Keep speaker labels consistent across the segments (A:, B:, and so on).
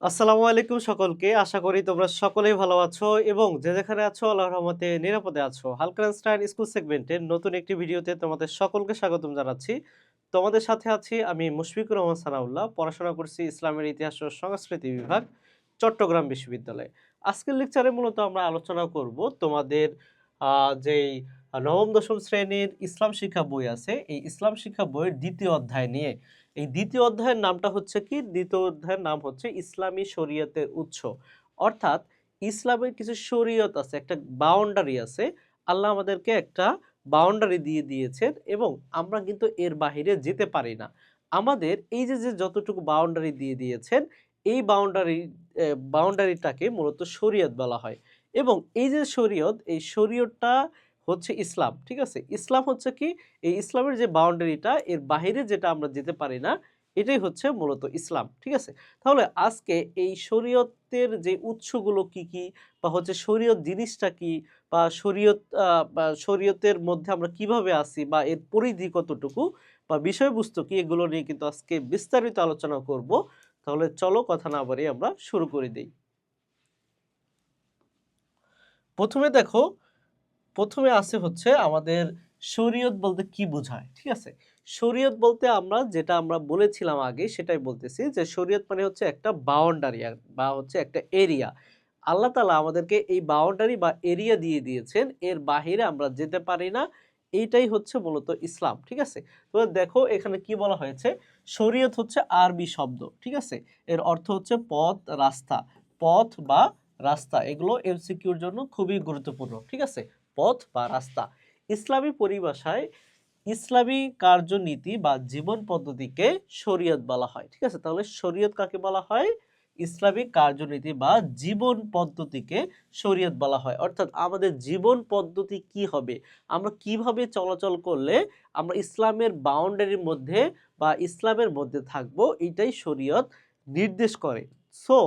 A: আসসালামু আলাইকুম সকলকে। আশা করি তোমরা সকলেই ভালো আছো এবং যে যেখানে আছো আল্লাহর রহমতে নিরাপদে আছো। হালকা স্টাইল স্কুল সেগমেন্টের নতুন একটি ভিডিওতে তোমাদের সকলকে স্বাগতম জানাচ্ছি। তোমাদের সাথে আছি আমি মুশফিকুর রহমান সানাউল্লাহ। পড়াশোনা করছি ইসলামের ইতিহাস ও সংস্কৃতি বিভাগ, চট্টগ্রাম বিশ্ববিদ্যালয়ে। আজকের লেকচারে মূলত আমরা আলোচনা করব তোমাদের যেই নবম দশম শ্রেণীর ইসলাম শিক্ষা বই আছে, এই ইসলাম শিক্ষা বইয়ের ২য় অধ্যায় নিয়ে। এই ২য় অধ্যায়ের নামটা হচ্ছে কি? ২য় অধ্যায়ের নাম হচ্ছে ইসলামী শরীয়তের উৎস। অর্থাৎ ইসলামের কিছু শরীয়ত আছে, একটা বাউন্ডারি আছে। আল্লাহ আমাদেরকে একটা বাউন্ডারি দিয়ে দিয়েছেন এবং আমরা কিন্তু এর বাহিরে যেতে পারি না। আমাদের এই যে যতটুকু বাউন্ডারি দিয়ে দিয়েছেন, এই বাউন্ডারিটাকে মূলত শরীয়ত বলা হয়। এবং এই যে শরীয়ত, এই শরীয়তটা হচ্ছে ইসলাম। ঠিক আছে? ইসলাম হচ্ছে কি? এই ইসলামের যে বাউন্ডারিটা, এর বাহিরে যেটা আমরা যেতে পারি না, এটাই হচ্ছে মূলত ইসলাম। ঠিক আছে? তাহলে আজকে এই শরীয়তের যে উৎসগুলো কি কি, বা হচ্ছে শরীয়ত জিনিসটা কি, বা শরীয়তের মধ্যে আমরা কিভাবে আছি, বা এর পরিধি কতটুকু, বা বিষয়বস্তু কি, এগুলো নিয়ে কিন্তু আজকে বিস্তারিত আলোচনা করব। তাহলে চলো কথা না বাড়িয়ে আমরা শুরু করে দেই। প্রথমে দেখো, প্রথমে আছে হচ্ছে আমাদের শরীয়ত বলতে কি বোঝায়। ঠিক আছে? শরীয়ত বলতে আমরা যেটা আমরা বলেছিলাম আগে সেটাই বলতেছি, যে শরীয়ত মানে হচ্ছে একটা বাউন্ডারি বা হচ্ছে একটা এরিয়া। আল্লাহ তাআলা আমাদেরকে এই বাউন্ডারি বা এরিয়া দিয়ে দিয়েছেন, এর বাহিরে আমরা যেতে পারি না। এইটাই হচ্ছে মূলত ইসলাম। ঠিক আছে? তো দেখো এখানে কি বলা হয়েছে, শরীয়ত হচ্ছে আরবি শব্দ। ঠিক আছে? এর অর্থ হচ্ছে পথ, রাস্তা। পথ বা রাস্তা, এগুলো এমসিকিউর জন্য খুবই গুরুত্বপূর্ণ। ঠিক আছে? পথ বা রাস্তা। ইসলামী পরিভাষায় ইসলামী কার্যনীতি বা জীবন পদ্ধতিকে শরীয়ত বলা হয়। ঠিক আছে? তাহলে শরীয়ত কাকে বলা হয়? ইসলামী কার্যনীতি বা জীবন পদ্ধতিকে শরীয়ত বলা হয়। অর্থাৎ আমাদের জীবন পদ্ধতি কি হবে, আমরা কিভাবে চলাচল করলে আমরা ইসলামের বাউন্ডারির মধ্যে বা ইসলামের মধ্যে থাকব, এটাই শরীয়ত নির্দেশ করে। সো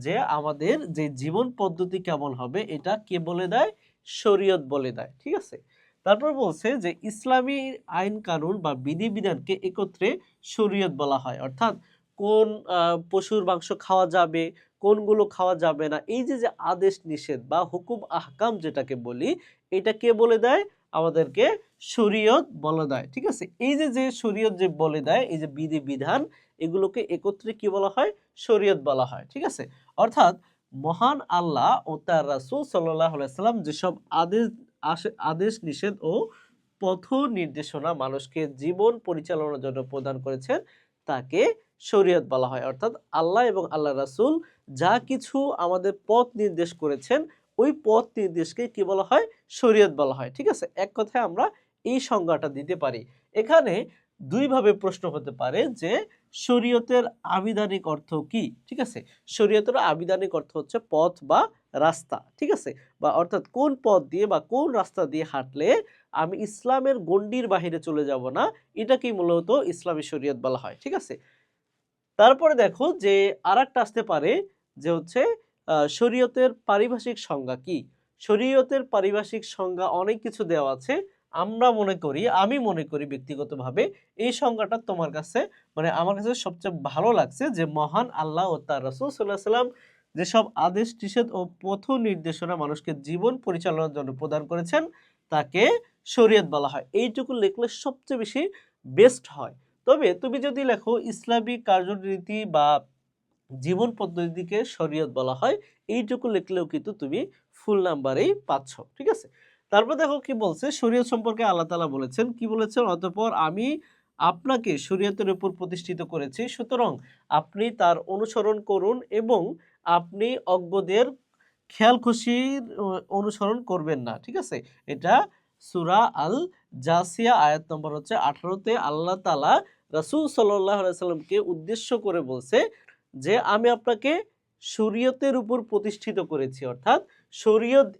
A: যে আমাদের যে জীবন পদ্ধতি কেমন হবে, এটা কে বলে দেয়? শরীয়ত বলে দেয়। ঠিক আছে? তারপর বলছে যে ইসলামী আইন কানুন বা বিধিবিধানকে একত্রে শরীয়ত বলা হয়। অর্থাৎ কোন পশুর মাংস খাওয়া যাবে, কোনগুলো খাওয়া যাবে না, এই যে আদেশ নিষেধ বা হুকুম আহকাম যেটাকে বলি, এটা কে বলে দেয়? আমাদেরকে শরীয়ত বলে দেয়। ঠিক আছে? এই যে শরীয়ত যে বলে দেয়, এই যে বিধিবিধান, এগুলোকে একত্রে কি বলা হয়? শরীয়ত বলা হয়। ঠিক আছে? অর্থাৎ মহান আল্লাহ ও তার রাসূল সাল্লাল্লাহু আলাইহি সাল্লাম যেসব আদেশ নিষেধ ও পথ নির্দেশনা মানুষকে জীবন পরিচালনার জন্য প্রদান করেছেন, তাকে শরীয়ত বলা হয়। অর্থাৎ আল্লাহ এবং আল্লাহ রাসূল যা কিছু আমাদের পথ নির্দেশ করেছেন, ওই পথ নির্দেশকে কি বলা হয়? শরীয়ত বলা হয়। ঠিক আছে? এক কথায় আমরা এই সংজ্ঞাটা দিতে পারি। এখানে দুই ভাবে প্রশ্ন হতে পারে যে শরীয়তের আবিধানিক অর্থ কি? ঠিক আছে? শরীয়তের আবিধানিক অর্থ হচ্ছে পথ বা রাস্তা। ঠিক আছে? বা অর্থাৎ কোন পথ দিয়ে বা কোন রাস্তা দিয়ে হাঁটলে আমি ইসলামের গণ্ডির বাহিরে চলে যাব না, এটাকেই মূলত ইসলামী শরীয়ত বলা হয়। ঠিক আছে? তারপরে দেখো যে আরেকটা আসতে পারে, যে হচ্ছে শরীয়তের পারিভাষিক সংজ্ঞা কি? শরীয়তের পারিভাষিক সংজ্ঞা অনেক কিছু দেওয়া আছে। আমি মনে করি ব্যক্তিগতভাবে এই সংজ্ঞাটা তোমার কাছে, মানে আমার কাছে সবচেয়ে ভালো লাগছে, যে মহান আল্লাহ ও তার রাসূল সাল্লাল্লাহু আলাইহি সাল্লাম যেসব আদেশ নিষেধ ও পথ নির্দেশনা মানুষকে জীবন পরিচালনার জন্য প্রদান করেছেন, তাকে শরীয়ত বলা হয়। এইটুকু লিখলে সবচেয়ে বেশি বেস্ট হয়। তবে তুমি যদি লেখো ইসলামী কার্যনীতি বা জীবন পদ্ধতিকে শরীয়ত বলা হয়, এইটুকু লিখলেও কিন্তু তুমি ফুল নাম্বারেই পাচ্ছ। ঠিক আছে? তারপর দেখো কি বলছে, শরীয়ত সম্পর্কে আল্লাহ তাআলা বলেছেন, কি বলেছেন? অতঃপর আমি আপনাকে শরীয়তের উপর প্রতিষ্ঠিত করেছি, সুতরাং আপনি তার অনুসরণ করুন এবং আপনি অজ্ঞদের খেয়ালখুশির অনুসরণ করবেন না। ঠিক আছে? এটা সূরা আল জাসিয়া আয়াত নম্বর হচ্ছে 18 তে আল্লাহ তাআলা রাসূল সাল্লাল্লাহু আলাইহি সাল্লামকে উদ্দেশ্য করে বলছে যে আমি আপনাকে শরীয়তের উপর প্রতিষ্ঠিত করেছি। অর্থাৎ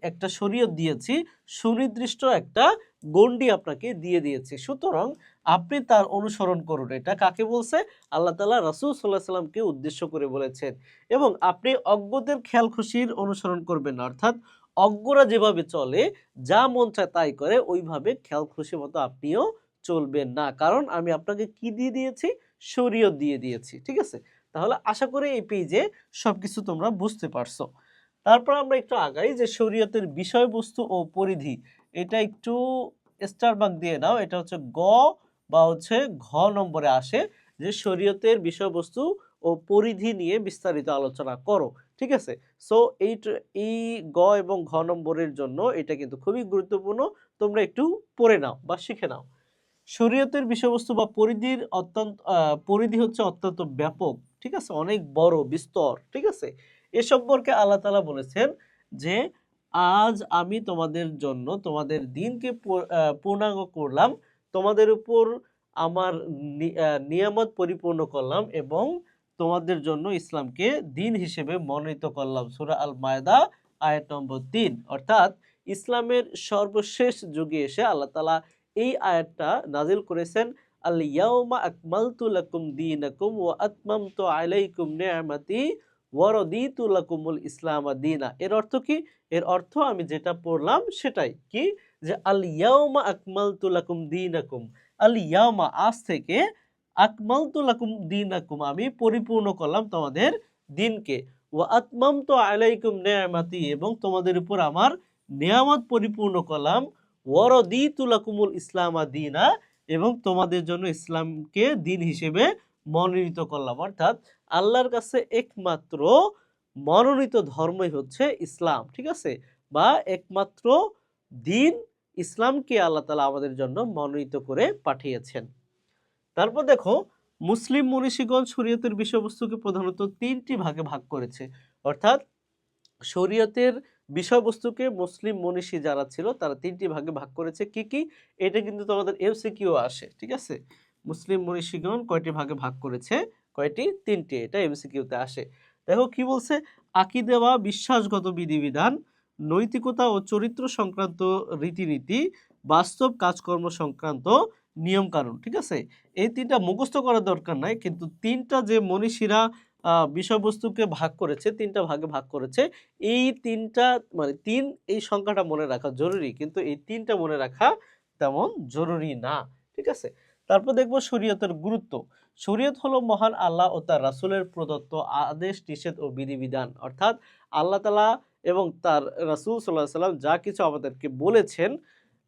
A: একটা শরীয়ত দিয়েছি, সুনির্দিষ্ট একটা গণ্ডি আপনাকে দিয়ে দিয়েছি। সুতরাং আপনি তার অনুসরণ করুন। এটা কাকে বলছে? আল্লাহ তাআলা রাসূল সাল্লাল্লাহু আলাইহি সাল্লামকে উদ্দেশ্য করে বলেছেন। এবং আপনি অজ্ঞদের খেয়াল খুশির অনুসরণ করবেন না। অর্থাৎ অজ্ঞরা যেভাবে চলে, যা মন চায় তাই করে, ওইভাবে খেয়াল খুশি মতো আপনিও চলবেন না। কারণ আমি আপনাকে কি দিয়ে দিয়েছি? শরীয়ত দিয়ে দিয়েছি। ঠিক আছে? তাহলে আশা করি এই পেজে সবকিছু তোমরা বুঝতে পারছো। তারপর আমরা একটু আগাই যে শরীয়তের বিষয়বস্তু ও পরিধি, এটা একটু স্টার মার্ক দিয়ে নাও, এটা হচ্ছে গ বা হচ্ছে ঘ নম্বরে আসে যে শরীয়তের বিষয়বস্তু ও পরিধি নিয়ে বিস্তারিত আলোচনা করো। ঠিক আছে, সো এই গ এবং ঘ নম্বরের জন্য এটা কিন্তু খুবই গুরুত্বপূর্ণ, তোমরা একটু পড়ে নাও বা শিখে নাও। শরীয়তের বিষয়বস্তু বা পরিধি হচ্ছে অত্যন্ত ব্যাপক, ঠিক আছে, অনেক বড় বিস্তর। ঠিক আছে, এ সম্পর্কে আল্লাহ তাআলা বলেছেন যে আজ আমি তোমাদের জন্য তোমাদের দিনকে পূর্ণাঙ্গ করলাম, তোমাদের উপর আমার নিয়ামত পরিপূর্ণ করলাম এবং তোমাদের জন্য ইসলামকে দিন হিসেবে মনোনীত করলাম। সূরা আল মায়দা আয়াত নম্বর 3। অর্থাৎ ইসলামের সর্বশেষ যুগে এসে আল্লাহ তাআলা এই আয়াতটা নাজিল করেছেন, আল ইয়াউমা আকমালতু লাকুম দীনাকুম ওয়া আতমামতু আলাইকুম নি'মাতি ওয়া রাদিতু লাকুমুল ইসলাম দীনা। এর অর্থ কি? এর অর্থ আমি যেটা পড়লাম সেটাই কি, যে আল ইয়াউমা আকমালতু লাকুম দীনাকুম, আল ইয়াউমা আজ থেকে, আকমালতু লাকুম দীনাকুম আমি পরিপূর্ণ করলাম তোমাদের দিনকে, ওয়া আতমামতু আলাইকুম নি'মাতি এবং তোমাদের উপর আমার নিয়ামত পরিপূর্ণ করলাম, ওয়ারদিতু লাকুমুল ইসলাম দীনা এবং তোমাদের জন্য ইসলামকে দিন হিসেবে মনোনীত করলাম। অর্থাৎ আল্লাহর কাছে একমাত্র মনোনীত ধর্মই হচ্ছে ইসলাম। ঠিক আছে, বা একমাত্র দিন ইসলামকে আল্লাহ তাআলা আমাদের জন্য মনোনীত করে পাঠিয়েছেন। তারপর দেখো, মুসলিম মনীষীগণ শরীয়তের বিষয়বস্তুকে প্রধানত 3টি ভাগে ভাগ করেছে। অর্থাৎ শরীয়তের বিষয়বস্তুকে মুসলিম মনীষী যারা ছিল তারা 3টি ভাগে ভাগ করেছে। কি কি? এটা কিন্তু তোমাদের এমসিকিউ আসে। ঠিক আছে, মুসলিম মনীষীগণ কয়টি ভাগে ভাগ করেছে? কয়টি? 3টি। এটা এমসিকিউতে আসে। দেখো কি বলছে, আকীদা বা বিশ্বাসগত বিধিবিধান, নৈতিকতা ও চরিত্র সংক্রান্ত রীতিনীতি, বাস্তব কাজকর্ম সংক্রান্ত নিয়ম কানুন। ঠিক আছে, এই 3টা মুখস্থ করার দরকার নাই, কিন্তু 3টা যে মনীষীরা বিষয়বস্তুকে ভাগ করেছে, 3টা ভাগে ভাগ করেছে, এই 3টা মানে 3 এই সংখ্যাটা মনে রাখা জরুরি, কিন্তু এই 3টা মনে রাখা তেমন জরুরি না। ঠিক আছে, তারপর দেখবো শরীয়তের গুরুত্ব। শরীয়ত হলো মহান আল্লাহ ও তার রাসূলের প্রদত্ত আদেশ নিষেধ ও বিধিবিধান। অর্থাৎ আল্লাহ তাআলা এবং তার রাসূল সাল্লাল্লাহু আলাইহি সাল্লাম যা কিছু আমাদেরকে বলেছেন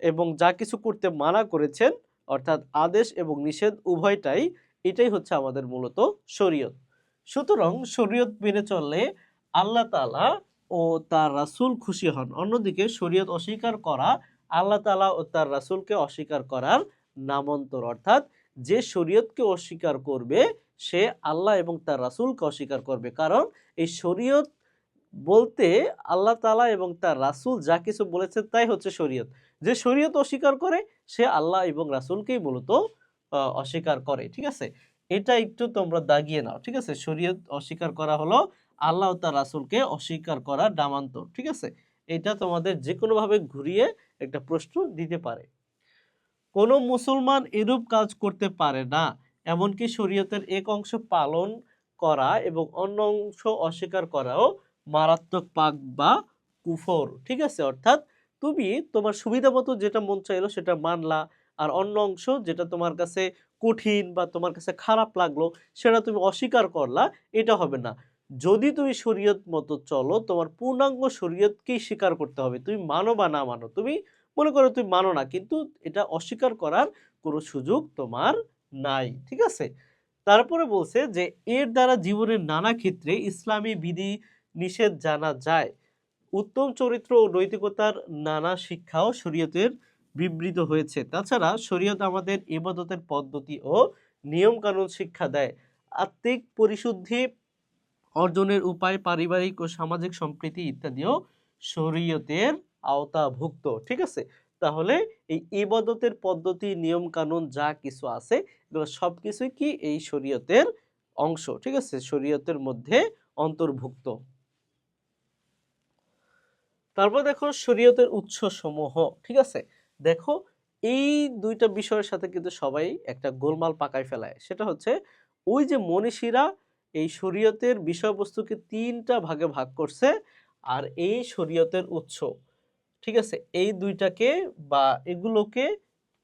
A: এবং যা কিছু করতে মানা করেছেন, অর্থাৎ আদেশ এবং নিষেধ উভয়টাই, এটাই হচ্ছে আমাদের মূলত শরীয়ত। সুতরাং শরীয়ত মেনে চললে আল্লাহ তাআলা ও তার রাসূল খুশি হন। অন্যদিকে শরীয়ত অস্বীকার করা আল্লাহ তাআলা ও তার রাসূলকে অস্বীকার করার নামান্তর। অর্থাৎ যে শরীয়তকে অস্বীকার করবে সে আল্লাহ এবং তার রাসূলকে অস্বীকার করবে। কারণ এই শরীয়ত বলতে আল্লাহ তাআলা এবং তার রাসূল যা কিছু বলেছেন তাই হচ্ছে শরীয়ত। যে শরীয়ত অস্বীকার করে সে আল্লাহ এবং রাসূলকেই মূলত অস্বীকার করে। ঠিক আছে, এটা একটু তোমরা দাগিয়ে নাও। ঠিক আছে, শরীয়ত অস্বীকার করা হলো আল্লাহ ও তার রাসূলকে অস্বীকার করার নামান্তর। ঠিক আছে, এটা তোমাদের যে কোনো ভাবে ঘুরিয়ে একটা প্রশ্ন দিতে পারে। কোনো মুসলমান এরূপ কাজ করতে পারে না, এমনকি শরীয়তের এক অংশ পালন করা এবং অন্য অংশ অস্বীকার করাও মারাত্মক পাপ বা কুফর। ঠিক আছে, অর্থাৎ তুমি তোমার সুবিধা মতো যেটা মন চাইলো সেটা মানলা, আর অন্য অংশ যেটা তোমার কাছে কঠিন বা তোমার কাছে খারাপ লাগলো সেটা তুমি অস্বীকার করলা, এটা হবে না। যদি তুমি শরীয়ত মতো চলো, তোমার পূর্ণাঙ্গ শরীয়তকেই স্বীকার করতে হবে। তুমি মানো বা না মানো, তুমি মনে করো তুমি মানো না, কিন্তু এটা অস্বীকার করার কোনো সুযোগ তোমার নাই। ঠিক আছে, তারপরে বলছে যে এর দ্বারা জীবনের নানা ক্ষেত্রে ইসলামী বিধি নিষেধ জানা যায়। উত্তম চরিত্র ও নৈতিকতার নানা শিক্ষাও শরীয়তের বিবৃত হয়েছে। তাছাড়া শরীয়ত আমাদের ইবাদতের পদ্ধতি ও নিয়ম কানুন শিক্ষা দেয়। আত্মিক পরিশুদ্ধি অর্জনের উপায়, পারিবারিক ও সামাজিক সম্প্রীতি ইত্যাদিও শরীয়তের আওতাভুক্ত। ঠিক আছে, তাহলে এই ইবাদতের পদ্ধতি, নিয়ম কানুন যা কিছু আছে এগুলো সবকিছুই কি এই শরীয়তের অংশ। ঠিক আছে, শরীয়তের মধ্যে অন্তর্ভুক্ত। তারপর দেখো শরীয়তের উৎস সমূহ। ঠিক আছে, দেখো এই 2টা বিষয়ের সাথে কিন্তু সবাই একটা গোলমাল পাকায় ফেলায়, সেটা হচ্ছে ওই যে মনীষীরা এই শরীয়তের বিষয়বস্তুকে 3টা ভাগে ভাগ করছে, আর এই শরীয়তের উৎস। ঠিক আছে, এই 2টাকে বা এগুলোকে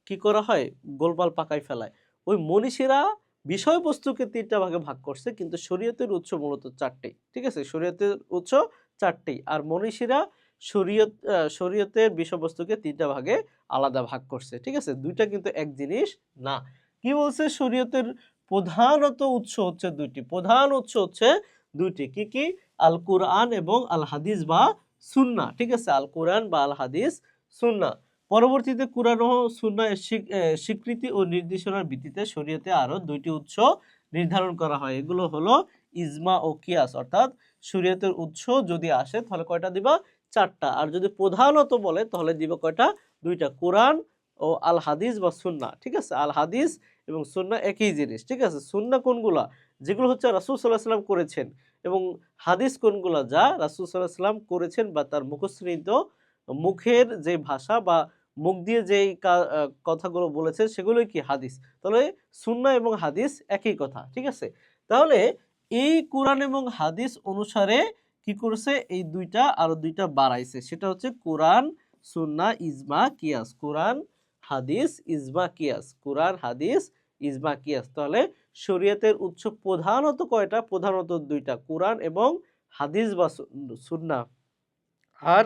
A: কি করা হয়, গোলমাল পাকায় ফেলায়। ওই মনীষীরা বিষয়বস্তুকে ৩টা ভাগে ভাগ করছে, কিন্তু শরীয়তের উৎস মূলত ৪টি। ঠিক আছে? শরীয়তের উৎস ৪টি। আর মনীষীরা শরীয়তের বিষয়বস্তুকে ৩টা ভাগে আলাদা ভাগ করছে। ঠিক আছে? ২টা কিন্তু এক জিনিস না। কি বলছে? শরীয়তের প্রধানত উৎস হচ্ছে ২টি। প্রধান উৎস হচ্ছে ২টি। কি, কি? আল কুরআন এবং আল হাদিস বা সুন্নাহ। ঠিক আছে? আল কুরআন বা আল হাদিস, সুন্নাহ। পরবর্তীতে কুরআন ও সুন্নাহ স্বীকৃতি ও নির্দেশনার ভিত্তিতে শরীয়তে আরো ২টি উৎস নির্ধারণ করা হয়। এগুলো হলো ইজমা ও কিয়াস। অর্থাৎ শরীয়তের উৎস যদি আসে তাহলে কয়টা দিবা? ৪টা। আর যদি প্রধানত বলে তাহলে দিবা কয়টা? ২টা। কোরআন ও আল হাদিস বা সুন্নাহ। ঠিক আছে? আল হাদিস এবং সুন্নাহ একই জিনিস। ঠিক আছে? সুন্নাহ কোনগুলা? যেগুলো হচ্ছে রাসূল সাল্লাল্লাহু আলাইহি ওয়াসাল্লাম করেছেন, এবং হাদিস কোনগুলা? যা রাসূল সাল্লাল্লাহু আলাইহি ওয়াসাল্লাম করেছেন বা তার মুখশ্রিত মুখের যে ভাষা বা মুখ দিয়ে যেই কথাগুলো বলেছেন সেগুলোই কি? হাদিস। তাহলে সুন্নাহ এবং হাদিস একই কথা। ঠিক আছে? তাহলে এই কুরআন এবং হাদিস অনুসারে কি করছে? এই ২টা আরো ২টা বাড়াইছে। সেটা হচ্ছে কোরআন, সুন্নাহ, ইজমা, কিয়াস। কোরআন, হাদিস, ইজমা, কিয়াস। কোরআন, হাদিস, ইজমা, কিয়াস। তাহলে শরীয়তের উৎস প্রধানত কয়টা? প্রধানত ২টা। কোরআন এবং হাদিস বা সুন্নাহ। আর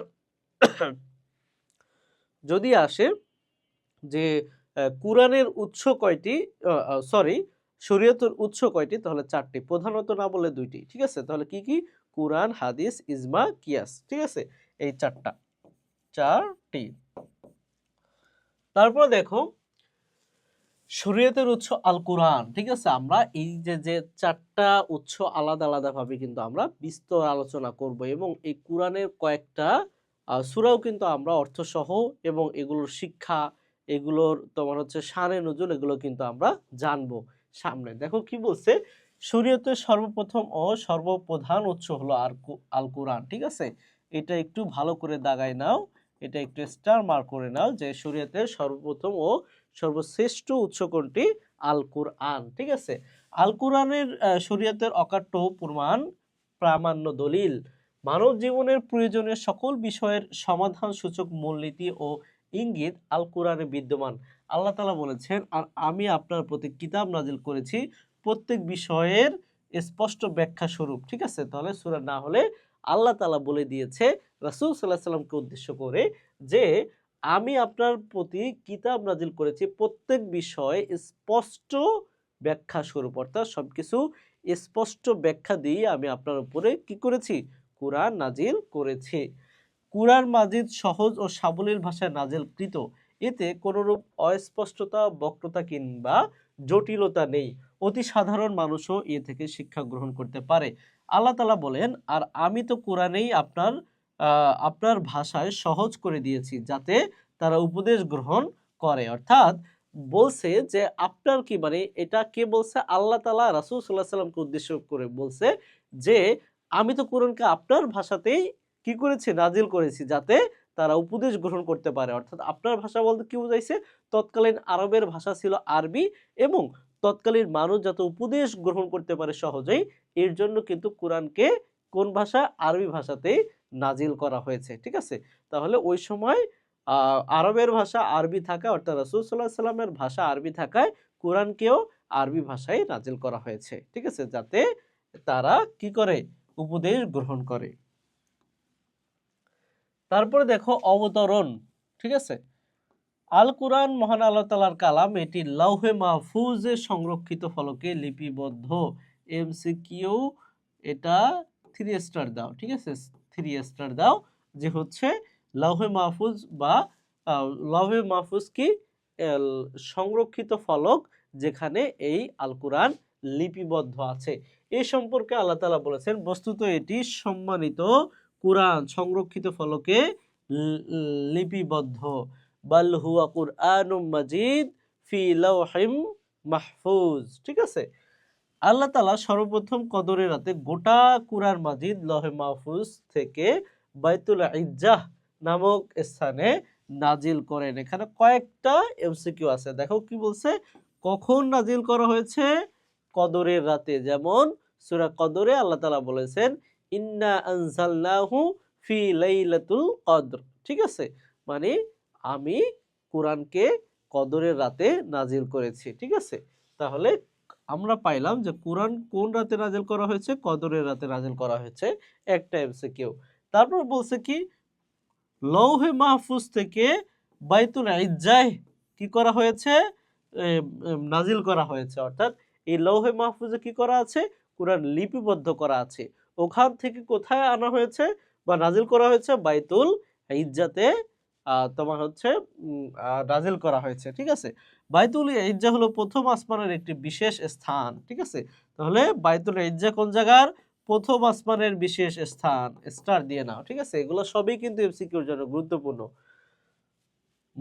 A: যদি আসে যে কুরআনের উৎস কয়টি, সরি, শরীয়তের উৎস কয়টি? তাহলে ৪টি। প্রধানত না বলে ২টি। ঠিক আছে? তাহলে কি, কি? কুরআন, হাদিস, ইজমা, কিয়াস। ঠিক আছে? এই ৪টা। ৪টি। তারপর দেখো শরীয়তের উৎস আল কুরআন। ঠিক আছে? আমরা এই যে ৪টা উৎস আলাদা আলাদাভাবে কিন্তু আমরা বিস্তর আলোচনা করব, এবং এই কুরআনের কয়েকটা সূরাও কিন্তু আমরা অর্থসহ এবং এগুলোর শিক্ষা, এগুলোর তোমার হচ্ছে শানে নুজুল, এগুলো কিন্তু আমরা জানবো সামনে। দেখো কি বলছে? শরীয়তের সর্বপ্রথম ও সর্বপ্রধান উৎস হলো আল কুরআন। ঠিক আছে? এটা একটু ভালো করে দাগায় নাও, এটা একটু স্টার মার্ক করে নাও যে শরীয়তের সর্বপ্রথম ও সর্বশ্রেষ্ঠ উৎস কোনটি? আল কুরআন। ঠিক আছে? আল কুরআনের শরীয়তের অকাট্য প্রমাণ, প্রামাণ্য দলিল, মানব জীবনের প্রয়োজনীয় সকল বিষয়ের সমাধান সূচক মূলনীতি ও ইঙ্গিত আল কুরআনে বিদ্যমান। আল্লাহ তাআলা বলেছেন, আর আমি আপনার প্রতি কিতাব নাজিল করেছি প্রত্যেক বিষয়ের স্পষ্ট ব্যাখ্যা স্বরূপ। ঠিক আছে? তাহলে সূরা না হলে আল্লাহ তাআলা বলে দিয়েছে রাসূল সাল্লাল্লাহু আলাইহি সাল্লামকে উদ্দেশ্য করে যে আমি আপনার প্রতি কিতাব নাজিল করেছি প্রত্যেক বিষয় স্পষ্ট ব্যাখ্যা স্বরূপ। অর্থাৎ সবকিছু স্পষ্ট ব্যাখ্যা দিয়ে আমি আপনার উপরে কি করেছি? কুরআন নাজিল করেছি। কুরআন মাজিদ সহজ ও সাবলীল ভাষায় নাজিলকৃত। এতে কোনরূপ অস্পষ্টতা, বক্রতা কিংবা জটিলতা নেই। অতি সাধারণ মানুষও এ থেকে শিক্ষা গ্রহণ করতে পারে। আল্লাহ তাআলা বলেন, আর আমি তো কোরআনেই আপনার ভাষায় সহজ করে দিয়েছি যাতে তারা উপদেশ গ্রহণ করে। অর্থাৎ বলছে যে আপনার কি, মানে এটা কে বলছে? আল্লাহ তাআলা রাসূল সাল্লাল্লাহু আলাইহি ওয়াসাল্লামকে উদ্দেশ্য করে বলছে যে আমি তো কোরআনকে আপনার ভাষাতেই কি করেছি? নাজিল করেছি যাতে তারা উপদেশ গ্রহণ করতে পারে। অর্থাৎ আপনার ভাষা বলতে কি বুঝাইছে? তৎকালীন আরবের ভাষা ছিল আরবি, এবং তৎকালীন মানুষ যাতে উপদেশ গ্রহণ করতে পারে সহজেই, এর জন্য কিন্তু কোরআনকে কোন ভাষা? আরবি ভাষাতেই নাজিল করা হয়েছে। ঠিক আছে? তাহলে ওই সময় আরবের ভাষা আরবি থাকা, অর্থাৎ রাসূল সাল্লাল্লাহু আলাইহি সাল্লামের ভাষা আরবি থাকায় কোরআনকেও আরবি ভাষায় নাজিল করা হয়েছে। ঠিক আছে? যাতে তারা কি করে? উপদেশ গ্রহণ করে। তারপরে দেখো অবতরণ। ঠিক আছে? আল কুরআন মহান আল্লাহ তাআলার কালাম। এটি লৌহে মাহফুজে সংরক্ষিত ফলকে লিপিবদ্ধ। এমসিকিউ, এটা 3 স্টার দাও। ঠিক আছে? 3 স্টার দাও। যে হচ্ছে লৌহে মাহফুজ বা লৌহে মাহফুজ কি? এল সংরক্ষিত ফলক, যেখানে এই আল কুরআন লিপিবদ্ধ আছে। এ সম্পর্কে আল্লাহ তাআলা বলেছেন, বস্তুত এটি সম্মানিত কুরআন সংরক্ষিত ফলকে লিপিবদ্ধ। বাল হুয়া কুরআনুম মাজিদ ফি লাওহিম মাহফুজ। ঠিক আছে? আল্লাহ তাআলা সর্বপ্রথম কদরের রাতে গোটা কুরআন মাজিদ লৌহে মাহফুজ থেকে বাইতুল ইজ্জাহ নামক স্থানে নাজিল করেন। এখানে কয়েকটা এমসিকিউ আছে। দেখো কি বলছে? কখন নাজিল করা হয়েছে? কদরের রাতে। যেমন সূরা কদরে আল্লাহ তাআলা বলেছেন, ইন্না আনজালনাহু ফি লাইলাতুল কদর। ঠিক আছে? মানে আমি কুরআনকে কদরের রাতে নাজিল করেছি। ঠিক আছে? তাহলে আমরা পাইলাম যে কোরআন কোন রাতে নাজিল করা হয়েছে, কদরের রাতে নাজিল করা হয়েছে, একটা এমসিকিউ। তারপর বলছে কি লৌহে মাহফুজ থেকে বাইতুল ইজ্জায় কি করা হয়েছে, নাজিল করা হয়েছে। অর্থাৎ এই লৌহে মাহফুজে কি করা আছে, কোরআন লিপিবদ্ধ করা আছে। ওখান থেকে কোথায় আনা হয়েছে বা নাজিল করা হয়েছে, বাইতুল ইজ্জাতে তোমার হচ্ছে নাজিল করা হয়েছে। ঠিক আছে, বাইতুল ইজ্জা হলো প্রথম আসমানের একটি বিশেষ স্থান। ঠিক আছে, তাহলে বাইতুল ইজ্জা কোন জায়গার, প্রথম আসমানের বিশেষ স্থান, স্টার দিয়ে নাও। ঠিক আছে, এগুলো সবই কিন্তু এমসিকিউর জন্য গুরুত্বপূর্ণ।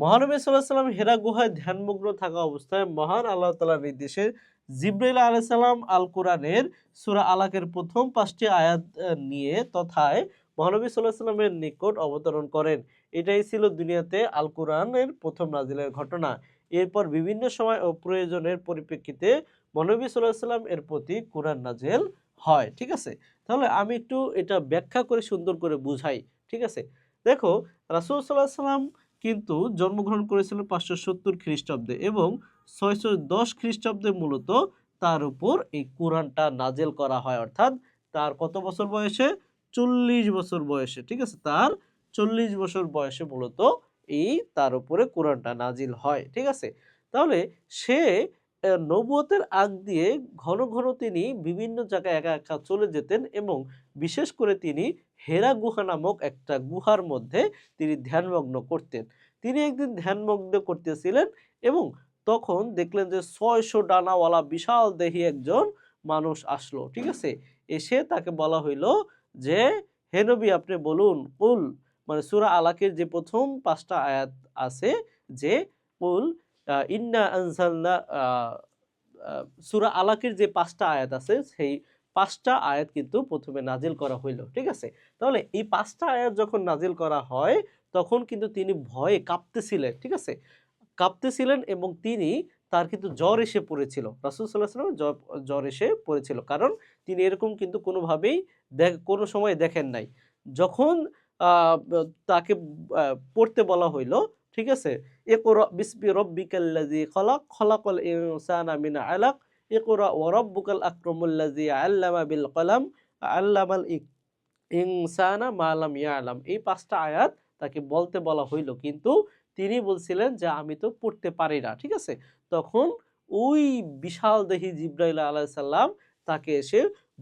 A: মহানবী সাল্লাল্লাহু আলাইহি সাল্লাম হেরা গুহায় ধ্যানমগ্ন থাকা অবস্থায় মহান আল্লাহ তাআলার নির্দেশে জিবরাইল আলাইহিস সালাম আল কোরআনের সূরা আলাকের প্রথম 5টি আয়াত নিয়ে তথায় মহানবী সাল্লাল্লাহু আলাইহি সাল্লামের নিকট অবতরণ করেন। এটাই ছিল দুনিয়াতে আল কোরআনের প্রথম নাজিলের ঘটনা। এরপর বিভিন্ন সময় ও প্রয়োজনের পরিপ্রেক্ষিতে মহানবী সাল্লাল্লাহু আলাইহি সাল্লাম এর প্রতি কোরআন নাজিল হয়। ঠিক আছে, তাহলে আমি একটু এটা ব্যাখ্যা করে সুন্দর করে বুঝাই। ঠিক আছে, দেখো রাসূল সাল্লাল্লাহু আলাইহি সাল্লাম কিন্তু জন্মগ্রহণ করেছিলেন 570 খ্রিস্টাব্দে এবং 610 খ্রিস্টাব্দে মূলত তার উপর এই কোরআনটা নাজেল করা হয়। অর্থাৎ তার কত বছর বয়সে, 40 বছর বয়সে। ঠিক আছে, তার 40 বছর বয়সে মূলত এই তার উপরে কোরআনটা নাজিল হয়। ঠিক আছে, তাহলে সে নবুয়তের আগ দিয়ে ঘন ঘন তিনি বিভিন্ন জায়গায় একা একা চলে যেতেন এবং বিশেষ করে তিনি হেরা গুহা নামক একটা গুহার মধ্যে তিনি ধ্যানমগ্ন করতেন। তিনি একদিন ধ্যানমগ্ন করতেছিলেন এবং তখন দেখলেন যে 600 ডানাওয়ালা বিশাল দেহী একজন মানুষ আসলো। ঠিক আছে, এসে তাকে বলা হইল যে হে নবী আপনি বলুন, কুল মানে সূরা আলাকের যে প্রথম 5টা আয়াত আছে যে কুল ইন্না আনজালনা সূরা আলাকের যে 5টা আয়াত আছে সেই 5টা আয়াত কিন্তু প্রথমে নাজিল করা হইল। ঠিক আছে, তাহলে এই 5টা আয়াত যখন নাজিল করা হয় তখন কিন্তু তিনি ভয়ে কাঁপতেছিলেন। ঠিক আছে, কাঁপতেছিলেন এবং তিনি তার কিন্তু জ্বর এসে পড়েছিল। রাসূল সাল্লাল্লাহু আলাইহি ওয়াসাল্লাম জ্বর এসে পড়েছিল। কারণ তিনি এরকম কিন্তু কোনোভাবেই কোনো সময় দেখেন নাই। যখন আ তাকে পড়তে বলা হইল, ঠিক আছে? ইকরা বিসমি রাব্বিকাল্লাযী খালাক, খালাকাল ইনসানা মিন আলাক, ইকরা ওয়া রাব্বুকাল আকরামুল্লাযী আল্লামা বিল কলাম, আল্লামাল ইনসানা মা লাম ইয়ালাম। এই 5টা আয়াত তাকে বলতে বলা হইল, কিন্তু তিনি বলছিলেন যে আমি তো পড়তে পারি না। ঠিক আছে, তখন ওই বিশাল দেহী জিবরাইল আলাইহিস সালাম তাকে এসে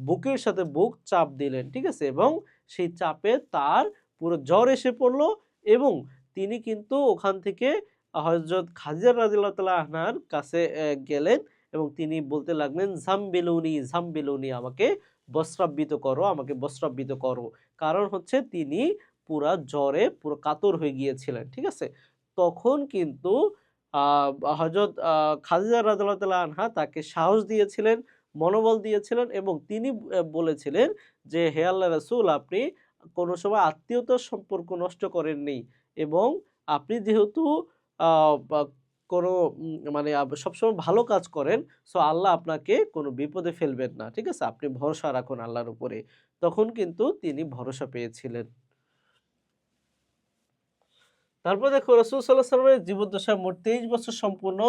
A: বুকের সাথে বুক চাপ দিলেন। ঠিক আছে, এবং সেই চাপে তার পুরো জ্বর এসে পড়লো এবং তিনি কিন্তু ওখান থেকে হযরত খাদিজা রাদিয়াল্লাহু তাআলা আনহার কাছে গেলেন এবং তিনি বলতে লাগলেন জামবিলুনি জামবিলুনি, আমাকে বস্ত্রাবৃত করো, আমাকে বস্ত্রাবৃত করো। কারণ হচ্ছে তিনি পুরা জ্বরে পুরো কাতর হয়ে গিয়েছিলেন। ঠিক আছে, তখন কিন্তু হযরত খাদিজা রাদিয়াল্লাহু তাআলা আনহা তাকে সাহস দিয়েছিলেন, মনোবল দিয়েছিলেন এবং তিনি বলেছিলেন যে হে আল্লাহর রাসূল আপনি কোনো সময় আত্মীয়তার সম্পর্ক নষ্ট করেননি এবং আপনি যেহেতু আ বা কোনো মানে সবসময় ভালো কাজ করেন, সো আল্লাহ আপনাকে কোনো বিপদে ফেলবেন না। ঠিক আছে, আপনি ভরসা রাখুন আল্লাহর উপরে। তখন কিন্তু তিনি ভরসা পেয়েছিলেন। তারপর দেখো রাসূল সাল্লাল্লাহু আলাইহি ওয়াসাল্লামের জীবদ্দশায় মোট 23 বছর সম্পূর্ণ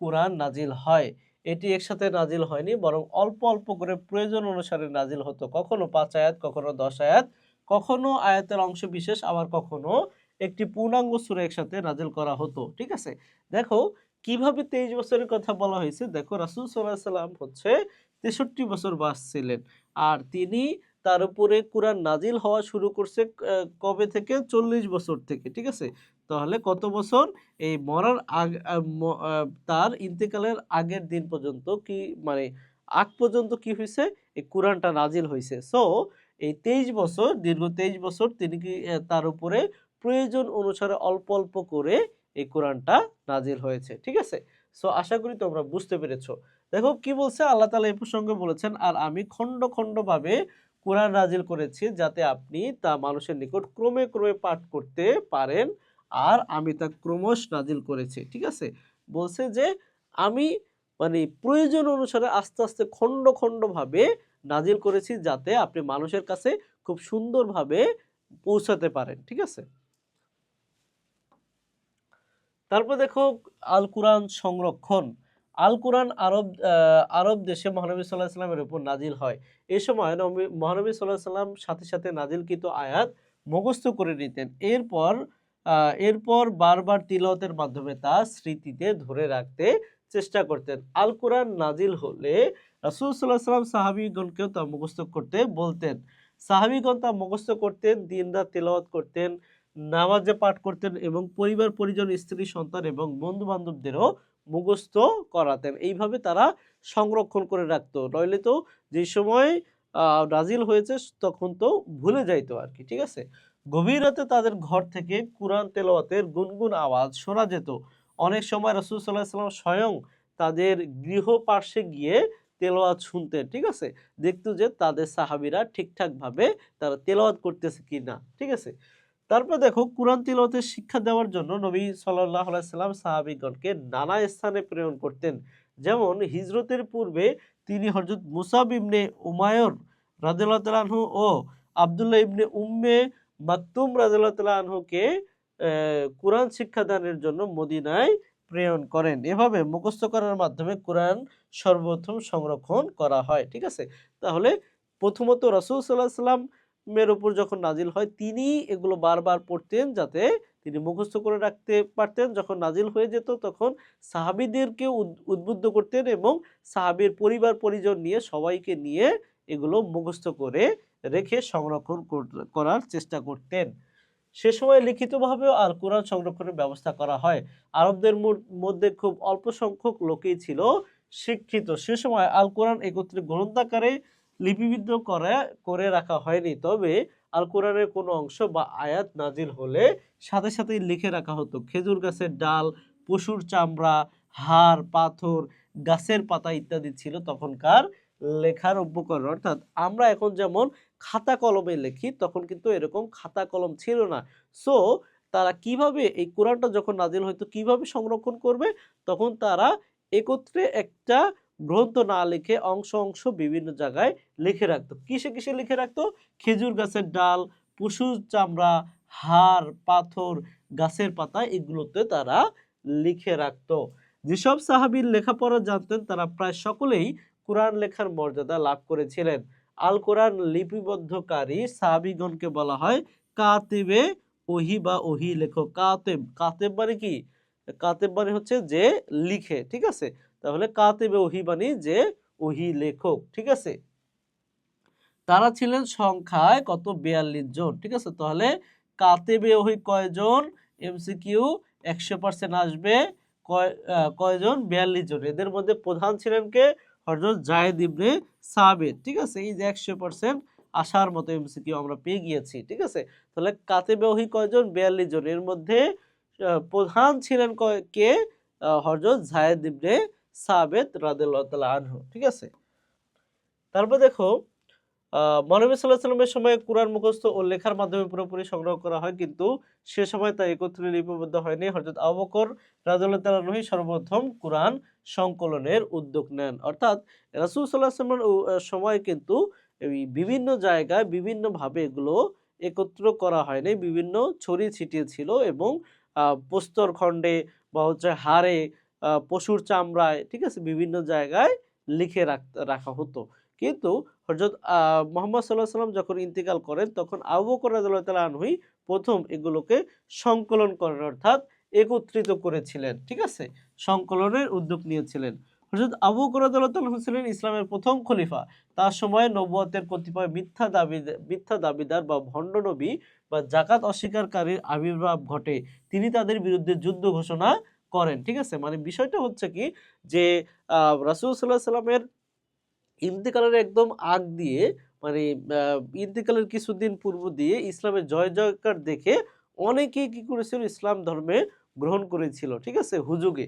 A: কোরআন নাজিল হয়। এটি একসাথে নাজিল হয়নি, বরং অল্প অল্প করে প্রয়োজন অনুসারে নাজিল হতো। কখনো 5 আয়াত, কখনো 10 আয়াত, কখনো আয়াতের অংশ বিশেষ, আবার কখনো একটি পূর্ণাঙ্গ সূরা একসাথে নাজিল করা হতো। ঠিক আছে, দেখো কিভাবে 23 বছরের কথা বলা হয়েছে। দেখো রাসূল সাল্লাল্লাহু আলাইহি সাল্লাম হচ্ছে 63 বছর ছিলেন আর তিনি তার উপরে কোরআন নাজিল হওয়া শুরু করছে কবে থেকে, 40 বছর থেকে। ঠিক আছে, তাহলে কত বছর, এই মরার তার ইন্তেকালের আগের দিন পর্যন্ত কি মানে আগ পর্যন্ত কি হয়েছে, এই কোরআনটা নাজিল হয়েছে। সো এই 23 বছর, দীর্ঘ 23 বছর তিনি কি তার উপরে প্রয়োজন অনুসারে অল্প অল্প করে এই কোরআনটা নাজিল হয়েছে। ঠিক আছে, সো আশা করি তোমরা বুঝতে পেরেছো। দেখো কি বলছে আল্লাহ তাআলা এই প্রসঙ্গে বলেছেন, আর আমি খণ্ড খণ্ড ভাবে কোরআন নাজিল করেছি যাতে আপনি তা মানুষের নিকট ক্রমে ক্রমে পাঠ করতে পারেন, আর আমি তা ক্রমশ নাজিল করেছি। ঠিক আছে, বলছে যে আমি মানে প্রয়োজন অনুসারে আস্তে আস্তে খণ্ড খণ্ড ভাবে নাজিল করেছি যাতে আপনি মানুষের কাছে খুব সুন্দরভাবে পৌঁছাতে পারেন। ঠিক আছে, তারপর দেখো আল কুরআন সংরক্ষণ। আল কোরআন আরব দেশে মহানবী সাল্লাল্লাহু আলাইহি ওয়াসাল্লামের উপর নাজিল হয়। এ সময় মহানবী সাল্লাল্লাহু আলাইহি ওয়াসাল্লাম সাথে সাথে নাজিলকৃত আয়াত মুখস্থ করে নিতেন। এরপর বারবার তিলাওয়াতের মাধ্যমে তা স্মৃতিতে ধরে রাখতে চেষ্টা করতেন। আল কোরআন নাজিল হলে রাসূল সাল্লাল্লাহু আলাইহি ওয়াসাল্লাম সাহাবীগণকেও তা মুখস্থ করতে বলতেন। সাহাবীগণ তা মুখস্থ করতেন, দিন-রাত তিলাওয়াত করতেন, নামাজে পাঠ করতেন এবং পরিবার পরিজন, স্ত্রী সন্তান এবং বন্ধু বান্ধবদেরও মুখস্থ করাতেন। এইভাবে তারা সংরক্ষণ করে রাখতো। নইলে তো যে সময় নাজিল হয়েছে তখন তো ভুলে যাইতো আর কি। ঠিক আছে? গভীর রাতে তাদের ঘর থেকে কুরআন তেলাওয়াতের গুনগুন আওয়াজ শোনা যেত। অনেক সময় রাসূল সাল্লাল্লাহু আলাইহি ওয়াসাল্লাম স্বয়ং তাদের গৃহ পার্শ্বে গিয়ে তেলাওয়াত শুনতেন। ঠিক আছে? দেখতো যে তাদের সাহাবীরা ঠিকঠাকভাবে তারা তেলাওয়াত করতেছে কিনা। ঠিক আছে? তারপর দেখো কুরআন তিলাওয়াতের শিক্ষা দেওয়ার জন্য নবী সাল্লাল্লাহু আলাইহি সাল্লাম সাহাবীগণকে নানা স্থানে প্রেরণ করতেন। যেমন হিজরতের পূর্বে তিনি হযরত মুসাব ইবনে উমাইর রাদিয়াল্লাহু তাআলা আনহু ও আব্দুল্লাহ ইবনে উম্মে মাকতুম রাদিয়াল্লাহু তাআলা আনহুকে কুরআন শিক্ষাদানের জন্য মদিনায় প্রেরণ করেন। এভাবে মুখস্থ করার মাধ্যমে কুরআন সর্বপ্রথম সংরক্ষণ করা হয়। ঠিক আছে? তাহলে প্রথমত রাসূল সাল্লাল্লাহু আলাইহি সাল্লাম এর উপর যখন নাজিল হয় তিনি এগুলো বারবার পড়তেন যাতে তিনি মুখস্থ করে রাখতে পারতেন। যখন নাজিল হয়ে যেত তখন সাহাবীদেরকে উদ্বুদ্ধ করতেন এবং সাহাবীর পরিবার পরিজন নিয়ে সবাইকে নিয়ে এগুলো মুখস্থ করে রেখে সংরক্ষণ করার চেষ্টা করতেন। সে সময় লিখিতভাবেও আল কোরআন সংরক্ষণের ব্যবস্থা করা হয়। আরবদের মধ্যে খুব অল্প সংখ্যক লোকই ছিল শিক্ষিত। সে সময় আল কোরআন একত্রে গ্রন্থাকারে লিপিবদ্ধ করে রাখা হয়নি। তবে আল কোরআনের কোনো অংশ বা আয়াত নাজিল হলে সাথে সাথেই লিখে রাখা হতো। খেজুর গাছের ডাল, পশুর চামড়া, হাড়, পাথর, গাছের পাতা ইত্যাদি ছিল তখনকার লেখার উপকরণ। অর্থাৎ আমরা এখন যেমন খাতা কলমে লেখি তখন কিন্তু এরকম খাতা কলম ছিল না। সো তারা কিভাবে এই কোরআনটা যখন নাজিল হয়তো কিভাবে সংরক্ষণ করবে, তখন তারা একত্রে একটা গ্রন্থ না লিখে অংশ অংশ বিভিন্ন জায়গায় লিখে রাখতো। কিসে কিসে লিখে রাখতো? খেজুর গাছের ডাল, পশুর চামড়া, হাড়, পাথর, গাছের পাতা এগুলোতে তারা লিখে রাখতো। যেসব সাহাবীর লেখাপড়া জানতেন তারা প্রায় সকলেই কোরআন লেখার মর্যাদা লাভ করেছিলেন। আল কোরআন লিপিবদ্ধকারী সাহাবীগণকে বলা হয় কাতিবে ওহী বা ওহী লেখক। কাতেব মানে কি? কাতেব মানে হচ্ছে যে লিখে। ঠিক আছে? তাহলে কাতিবে ওহী মানে যে ওহী লেখক। ঠিক আছে? তারা ছিলেন সংখ্যায় কত? ৪২ জন। ঠিক আছে? তাহলে কাতিবে ওহী কয়জন? এমসিকিউ ১০০% আসবে। কয়জন? ৪২ জন। এদের মধ্যে প্রধান ছিলেন কে? হযরত যায়েদ ইবনে সাবিত। ঠিক আছে? এই যে ১০০% আসার মতো এমসিকিউ আমরা পেয়ে গিয়েছি। ঠিক আছে? তাহলে কাতিবে ওহী কয়জন? ৪২ জন। এর মধ্যে প্রধান ছিলেন কে? হযরত যায়েদ ইবনে সাবিত রাদিয়াল্লাহু তাআলা আনহু। ঠিক আছে? তারপর দেখো মহানবী সাল্লাল্লাহু আলাইহি ওয়াসাল্লামের সময় কুরআন মুখস্থ ও লেখার মাধ্যমে পুরোপুরি সংগ্রহ করা হয়, কিন্তু সে সময় তা একত্রে লিপিবদ্ধ হয়নি। হযরত আবু বকর রাদিয়াল্লাহু তাআলা আনহু সর্বপ্রথম কুরআন সংকলনের উদ্যোগ নেন। অর্থাৎ রাসূল সাল্লাল্লাহু আলাইহি ওয়াসাল্লামের সময় কিন্তু এই বিভিন্ন জায়গায় বিভিন্নভাবে এগুলো একত্র করা হয়নি। বিভিন্ন ছড়িয়ে ছিটিয়ে ছিল এবং প্রস্তরখণ্ডে বা হচ্ছে হাড়ে, পশুর চামড়ায়, ঠিক আছে? বিভিন্ন জায়গায় লিখে রাখা হতো। কিন্তু হযরত মুহাম্মদ সাল্লাল্লাহু আলাইহি ওয়াসাল্লাম যখন ইন্তিকাল করেন তখন আবু বকর রাদিয়াল্লাহু তাআলা আনহুই প্রথম এগুলোকে সংকলন করেন, অর্থাৎ একত্রিত করেছিলেন। ঠিক আছে? সংকলনের উদ্যোগ নিয়েছিলেন। হযরত আবু বকর রাদিয়াল্লাহু তাআলা আনহু ছিলেন ইসলামের প্রথম খলিফা। তার সময়ে নবুয়তের কতিপয় মিথ্যা দাবিদার বা ভণ্ড নবী বা যাকাত অস্বীকারীর আবির্ভাব ঘটে। তিনি তাদের বিরুদ্ধে যুদ্ধ ঘোষণা করেন। ঠিক আছে? মানে বিষয়টা হচ্ছে কি যে রাসূল সাল্লাল্লাহু আলাইহি ওয়াসাল্লামের ইন্তেকালের একদম আগ দিয়ে, মানে ইন্তেকালের কিছুদিন পূর্ব দিয়ে ইসলামের জয় জয়কার দেখে অনেকেই কি করেছিল? ইসলাম ধর্মে গ্রহণ করেছিল। ঠিক আছে? হুজুগে।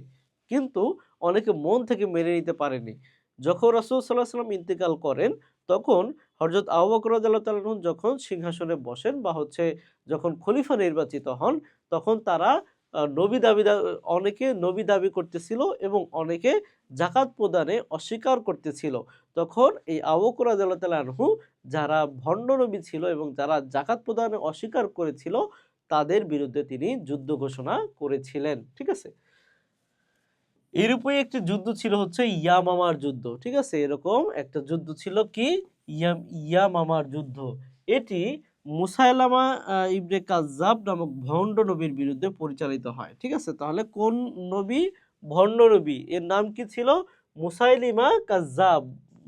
A: কিন্তু অনেকে মন থেকে মেনে নিতে পারেনি। যখন রাসূল সাল্লাল্লাহু আলাইহি ওয়াসাল্লাম ইন্তেকাল করেন তখন হযরত আবু বকর রাদিয়াল্লাহু তাআলা আনহু যখন সিংহাসনে বসেন বা হচ্ছে যখন খলিফা নির্বাচিত হন তখন তারা অনেকে নবী দাবি করতেছিল এবং অনেকে যাকাত প্রদানে অস্বীকার করতেছিল। তখন এই আবু বকর রাদিয়াল্লাহু তাআলা আনহু যারা ভণ্ড নবী ছিল এবং যারা যাকাত প্রদানে অস্বীকার করেছিল তাদের বিরুদ্ধে তিনি যুদ্ধ ঘোষণা করেছিলেন। ঠিক আছে? এরূপই একটি যুদ্ধ ছিল হচ্ছে ইয়ামামার যুদ্ধ, ঠিক আছে? এরকম একটা যুদ্ধ ছিল কি ইয়ামামার যুদ্ধ। এটি মুসাইলামা ইবনে কাজ্জাব নামক ভণ্ড নবীর বিরুদ্ধে পরিচালিত হয়, ঠিক আছে? তাহলে কোন নবী? ভণ্ড নবী। এর নাম কি ছিল? মুসাইলিমা কাজ্জাব।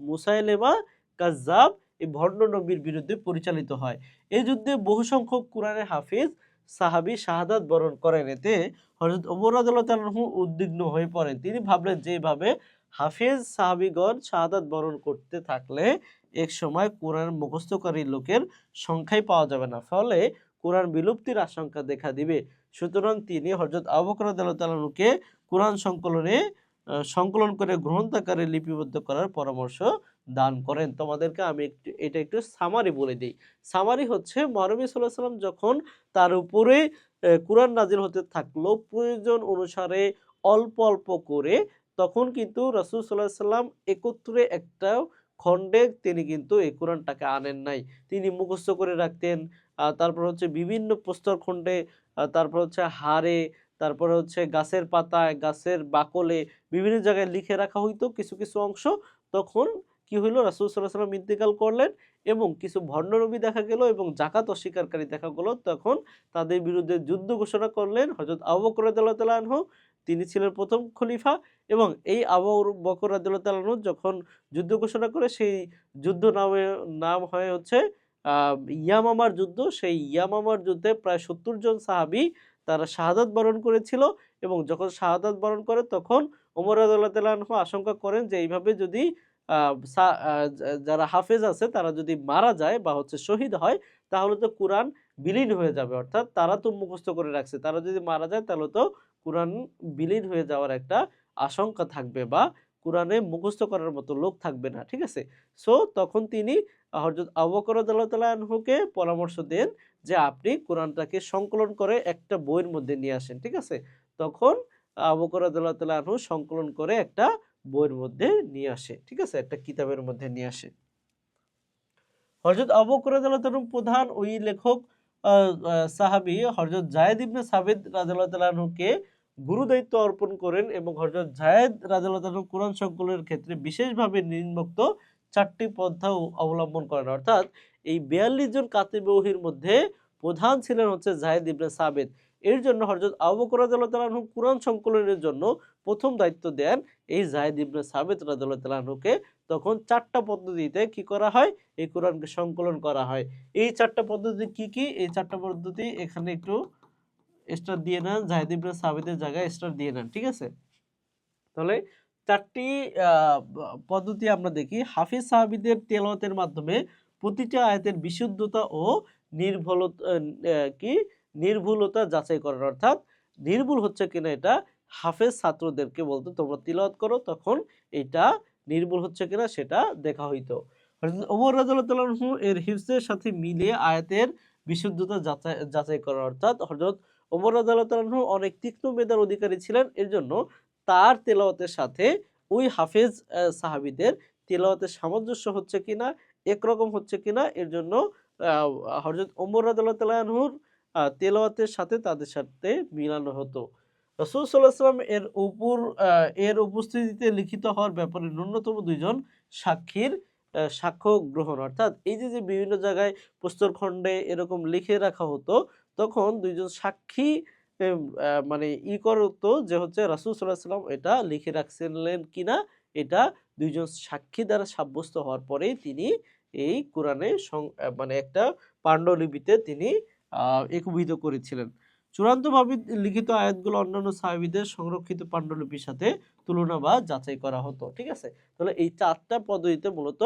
A: মুসাইলিমা কাজ্জাব এই ভণ্ড নবীর বিরুদ্ধে পরিচালিত হয়। এই যুদ্ধে বহু সংখ্যক কোরআনের হাফিজ সাহাবী শাহাদাত বরণ করেন। এতে হযরত ওমর রাদিয়াল্লাহু তাআলা আনহু উদ্বিগ্ন হয়ে পড়েন। তিনি ভাবলেন যে এভাবে হাফেজ সাহাবীগণ শাহাদাত বরণ করতে থাকলে এক সময় কোরআন মুখস্থকারী লোকের সংখ্যাই পাওয়া যাবে না, ফলে কোরআন বিলুপ্তির আশঙ্কা দেখা দিবে। সুতরাং তিনি হযরত আবু বকর রাদিয়াল্লাহু তাআলা আনহুকে কোরআন সংকলন করে গ্রন্থাকারে লিপিবদ্ধ করার পরামর্শ দান করেন। তোমাদেরকে আমি একটু সামারি বলে দিই। সামারি হচ্ছে মহানবী সাল্লাল্লাহু আলাইহি ওয়াসাল্লাম যখন তার উপরে কোরআন নাজিল হতে থাকলো প্রয়োজন অনুসারে অল্প অল্প করে, তখন কিন্তু রাসূল সাল্লাল্লাহু আলাইহি ওয়াসাল্লাম একত্রে একটা খণ্ডে তিনি কিন্তু এই কোরআনটাকে আনেন নাই। তিনি মুখস্থ করে রাখতেন। তারপর হচ্ছে বিভিন্ন প্রস্তর খণ্ডে, তারপর হচ্ছে হাড়ে, তারপরে হচ্ছে গাছের পাতায়, গাছের বাকলে বিভিন্ন জায়গায় লিখে রাখা হইতো কিছু কিছু অংশ। তখন কি হইল? রাসূল সাল্লাল্লাহু আলাইহি ওয়াসাল্লাম ইন্তেকাল করলেন এবং কিছু ভণ্ড নবী দেখা গেল এবং যাকাত অস্বীকারী দেখা গেল। তখন তাদের বিরুদ্ধে যুদ্ধ ঘোষণা করলেন হযরত আবু বকর রাদিয়াল্লাহু তাআলা আনহু। তিনি ছিলেন প্রথম খলিফা এবং এই আবু বকর রাদিয়াল্লাহু তাআলা আনহু যখন যুদ্ধ ঘোষণা করে, সেই যুদ্ধ নাম হয় হচ্ছে ইয়ামামার যুদ্ধ। সেই ইয়ামামার যুদ্ধে প্রায় ৭০ জন সাহাবী তারা শাহাদাত বরণ করেছিল এবং যখন শাহাদাত বরণ করে তখন ওমর রাদিয়াল্লাহু তাআলা আনহু আশঙ্কা করেন যে এইভাবে যদি যারা হাফেজ আছে তারা যদি মারা যায় বা হচ্ছে শহীদ হয় তাহলে তো কোরআন বিলীন হয়ে যাবে। অর্থাৎ তারা তো মুখস্থ করে রাখছে, তারা যদি মারা যায় তাহলে তো কোরআন বিলীন হয়ে যাওয়ার একটা আশঙ্কা থাকবে বা কোরআনে মুখস্থ করার মতো লোক থাকবে না, ঠিক আছে? সো তখন তিনি হযরত আবু বকর রাদিয়াল্লাহু তাআলা আনহুকে পরামর্শ দেন যে আপনি কোরআনটাকে সংকলন করে একটা বইয়ের মধ্যে নিয়ে আসেন, ঠিক আছে? তখন আবু বকর রাদিয়াল্লাহু তাআলা আনহু সংকলন করে একটা বইয়ের মধ্যে নিয়ে আসে, ঠিক আছে? একটা কিতাবের মধ্যে নিয়ে আসে। হযরত আবু বকর রাদিয়াল্লাহু তাআলা প্রধান ওই লেখক সাহাবী হযরত যায়েদ ইবনে সাবিত রাদিয়াল্লাহু তাআলা আনহুকে গুরু দায়িত্ব অর্পণ করেন এবং হযরত যায়েদ রাদিয়াল্লাহু তাআলা কোরআন সংকলনের ক্ষেত্রে বিশেষভাবে নিম্নোক্ত ৪টি পন্থা অবলম্বন করেন। অর্থাৎ এই ৪২ জন কাতিবে ওহীর মধ্যে প্রধান ছিলেন হচ্ছে যায়েদ ইবনে সাবিত। এর জন্য হযরত আবু বকর রাদিয়াল্লাহু তাআলা আনহু কোরআন সংকলনের জন্য প্রথম দায়িত্ব দেন এই যায়েদ ইবনে সাবিত রাদিয়াল্লাহু তাআলা আনহুকে। তখন ৪টা পদ্ধতিতে কি করা হয়? এই কোরআনকে সংকলন করা হয়। এই ৪টা পদ্ধতি কি কি? এই ৪টা পদ্ধতি এখানে একটু স্টার দিয়ে নেন, যায়েদ ইবনে সাবিতের জায়গায় স্টার দিয়ে নেন, ঠিক আছে? তাহলে ৪টি আ পদ্ধতি আমরা দেখি। হাফিজ সাহাবীদের তেলাওয়াতের মাধ্যমে প্রতিটি আয়াতের বিশুদ্ধতা ও নির্ভুলতা কি নির্ভুলতা যাচাই করেন। অর্থাৎ নির্ভুল হচ্ছে কিনা এটা হাফেজ ছাত্রদেরকে বলতো তোমরা তিলাওয়াত করো, তখন এটা নির্ভুল হচ্ছে কিনা সেটা দেখা হইতো। হযরত ওমর রাদিয়াল্লাহু তাআলা আনহু এর হিফজের সাথে মিলিয়ে আয়াতের বিশুদ্ধতা যাচাই করেন। অর্থাৎ হযরত ওমর রাদিয়াল্লাহু তাআলা আনহু অনেক তীক্ষ্ণ মেধার অধিকারী ছিলেন। এর জন্য তার তেলাওয়াতের সাথে ওই হাফেজ সাহাবীদের তেলাওয়াতের সামঞ্জস্য হচ্ছে কিনা, একরকম হচ্ছে কিনা, এর জন্য হযরত ওমর রাদিয়াল্লাহু তাআলা আনহুর তেলাওয়াতের সাথে তাদের সাথে মিলানো হতো। রাসূল সাল্লাল্লাহু আলাইহি ওয়াসাল্লাম এর উপস্থিতিতে লিখিত হওয়ার ব্যাপারে ন্যূনতম ২ জন সাক্ষীর সাক্ষ্য গ্রহণ। অর্থাৎ এই যে বিভিন্ন জায়গায় প্রস্তরখণ্ডে এরকম লিখে রাখা হতো, তখন ২ জন সাক্ষী এম মানে করতো যে হচ্ছে রাসূল সাল্লাল্লাহু আলাইহি ওয়াসাল্লাম এটা লিখে রাখছিলেন কিনা, এটা ২ জন সাক্ষী দ্বারা সাব্যস্ত হওয়ার পরেই তিনি এই কোরআনে মানে একটা পান্ডুলিপিতে তিনি একীভূত করেছিলেন। চূড়ান্তভাবে লিখিত আয়াতগুলো অন্যান্য সাহাবীদের সংরক্ষিত পান্ডুলিপির সাথে তুলনা বা যাচাই করা হতো, ঠিক আছে? তাহলে এই ৪টা পদ্ধতিতে মূলত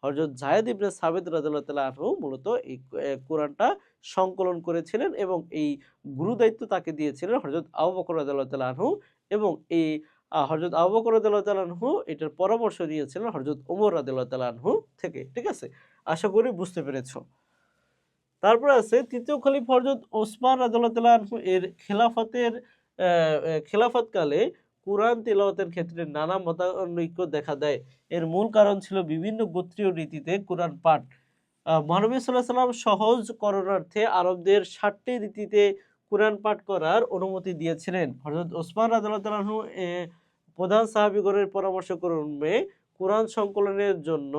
A: হযরত যায়েদ ইবনে সাবিত রাদিয়াল্লাহু তাআলা আনহু মূলত এই কোরআনটা সংকলন করেছিলেন এবং এই গুরু দায়িত্ব তাকে দিয়েছিলেন হযরত আবু বকর রাদিয়াল্লাহু তাআলা আনহু এবং এই হযরত আবু বকর রাদিয়াল্লাহু তাআলা আনহু এটার পরামর্শ নিয়েছিলেন হযরত ওমর রাদিয়াল্লাহু তাআলা আনহু থেকে, ঠিক আছে? আশা করি বুঝতে পেরেছো। তারপরে আছে ৩য় খলিফা হযরত ওসমান রাদিয়াল্লাহু তাআলা আনহু এর খেলাফতকালে কুরআন তিলাওয়াতের ক্ষেত্রে নানা মতানৈক্য দেখা দেয়। এর মূল কারণ ছিল বিভিন্ন গোত্রীয় রীতিতে কুরআন পাঠ। মহানবী সাল্লাল্লাহু আলাইহি ওয়াসাল্লাম সহজ করণার্থে আরবদের ৭টি রীতিতে কুরআন পাঠ করার অনুমতি দিয়েছিলেন। হযরত ওসমান রাদিয়াল্লাহু তাআলা আনহু প্রধান সাহাবীগণের পরামর্শক্রমে কোরআন সংকলনের জন্য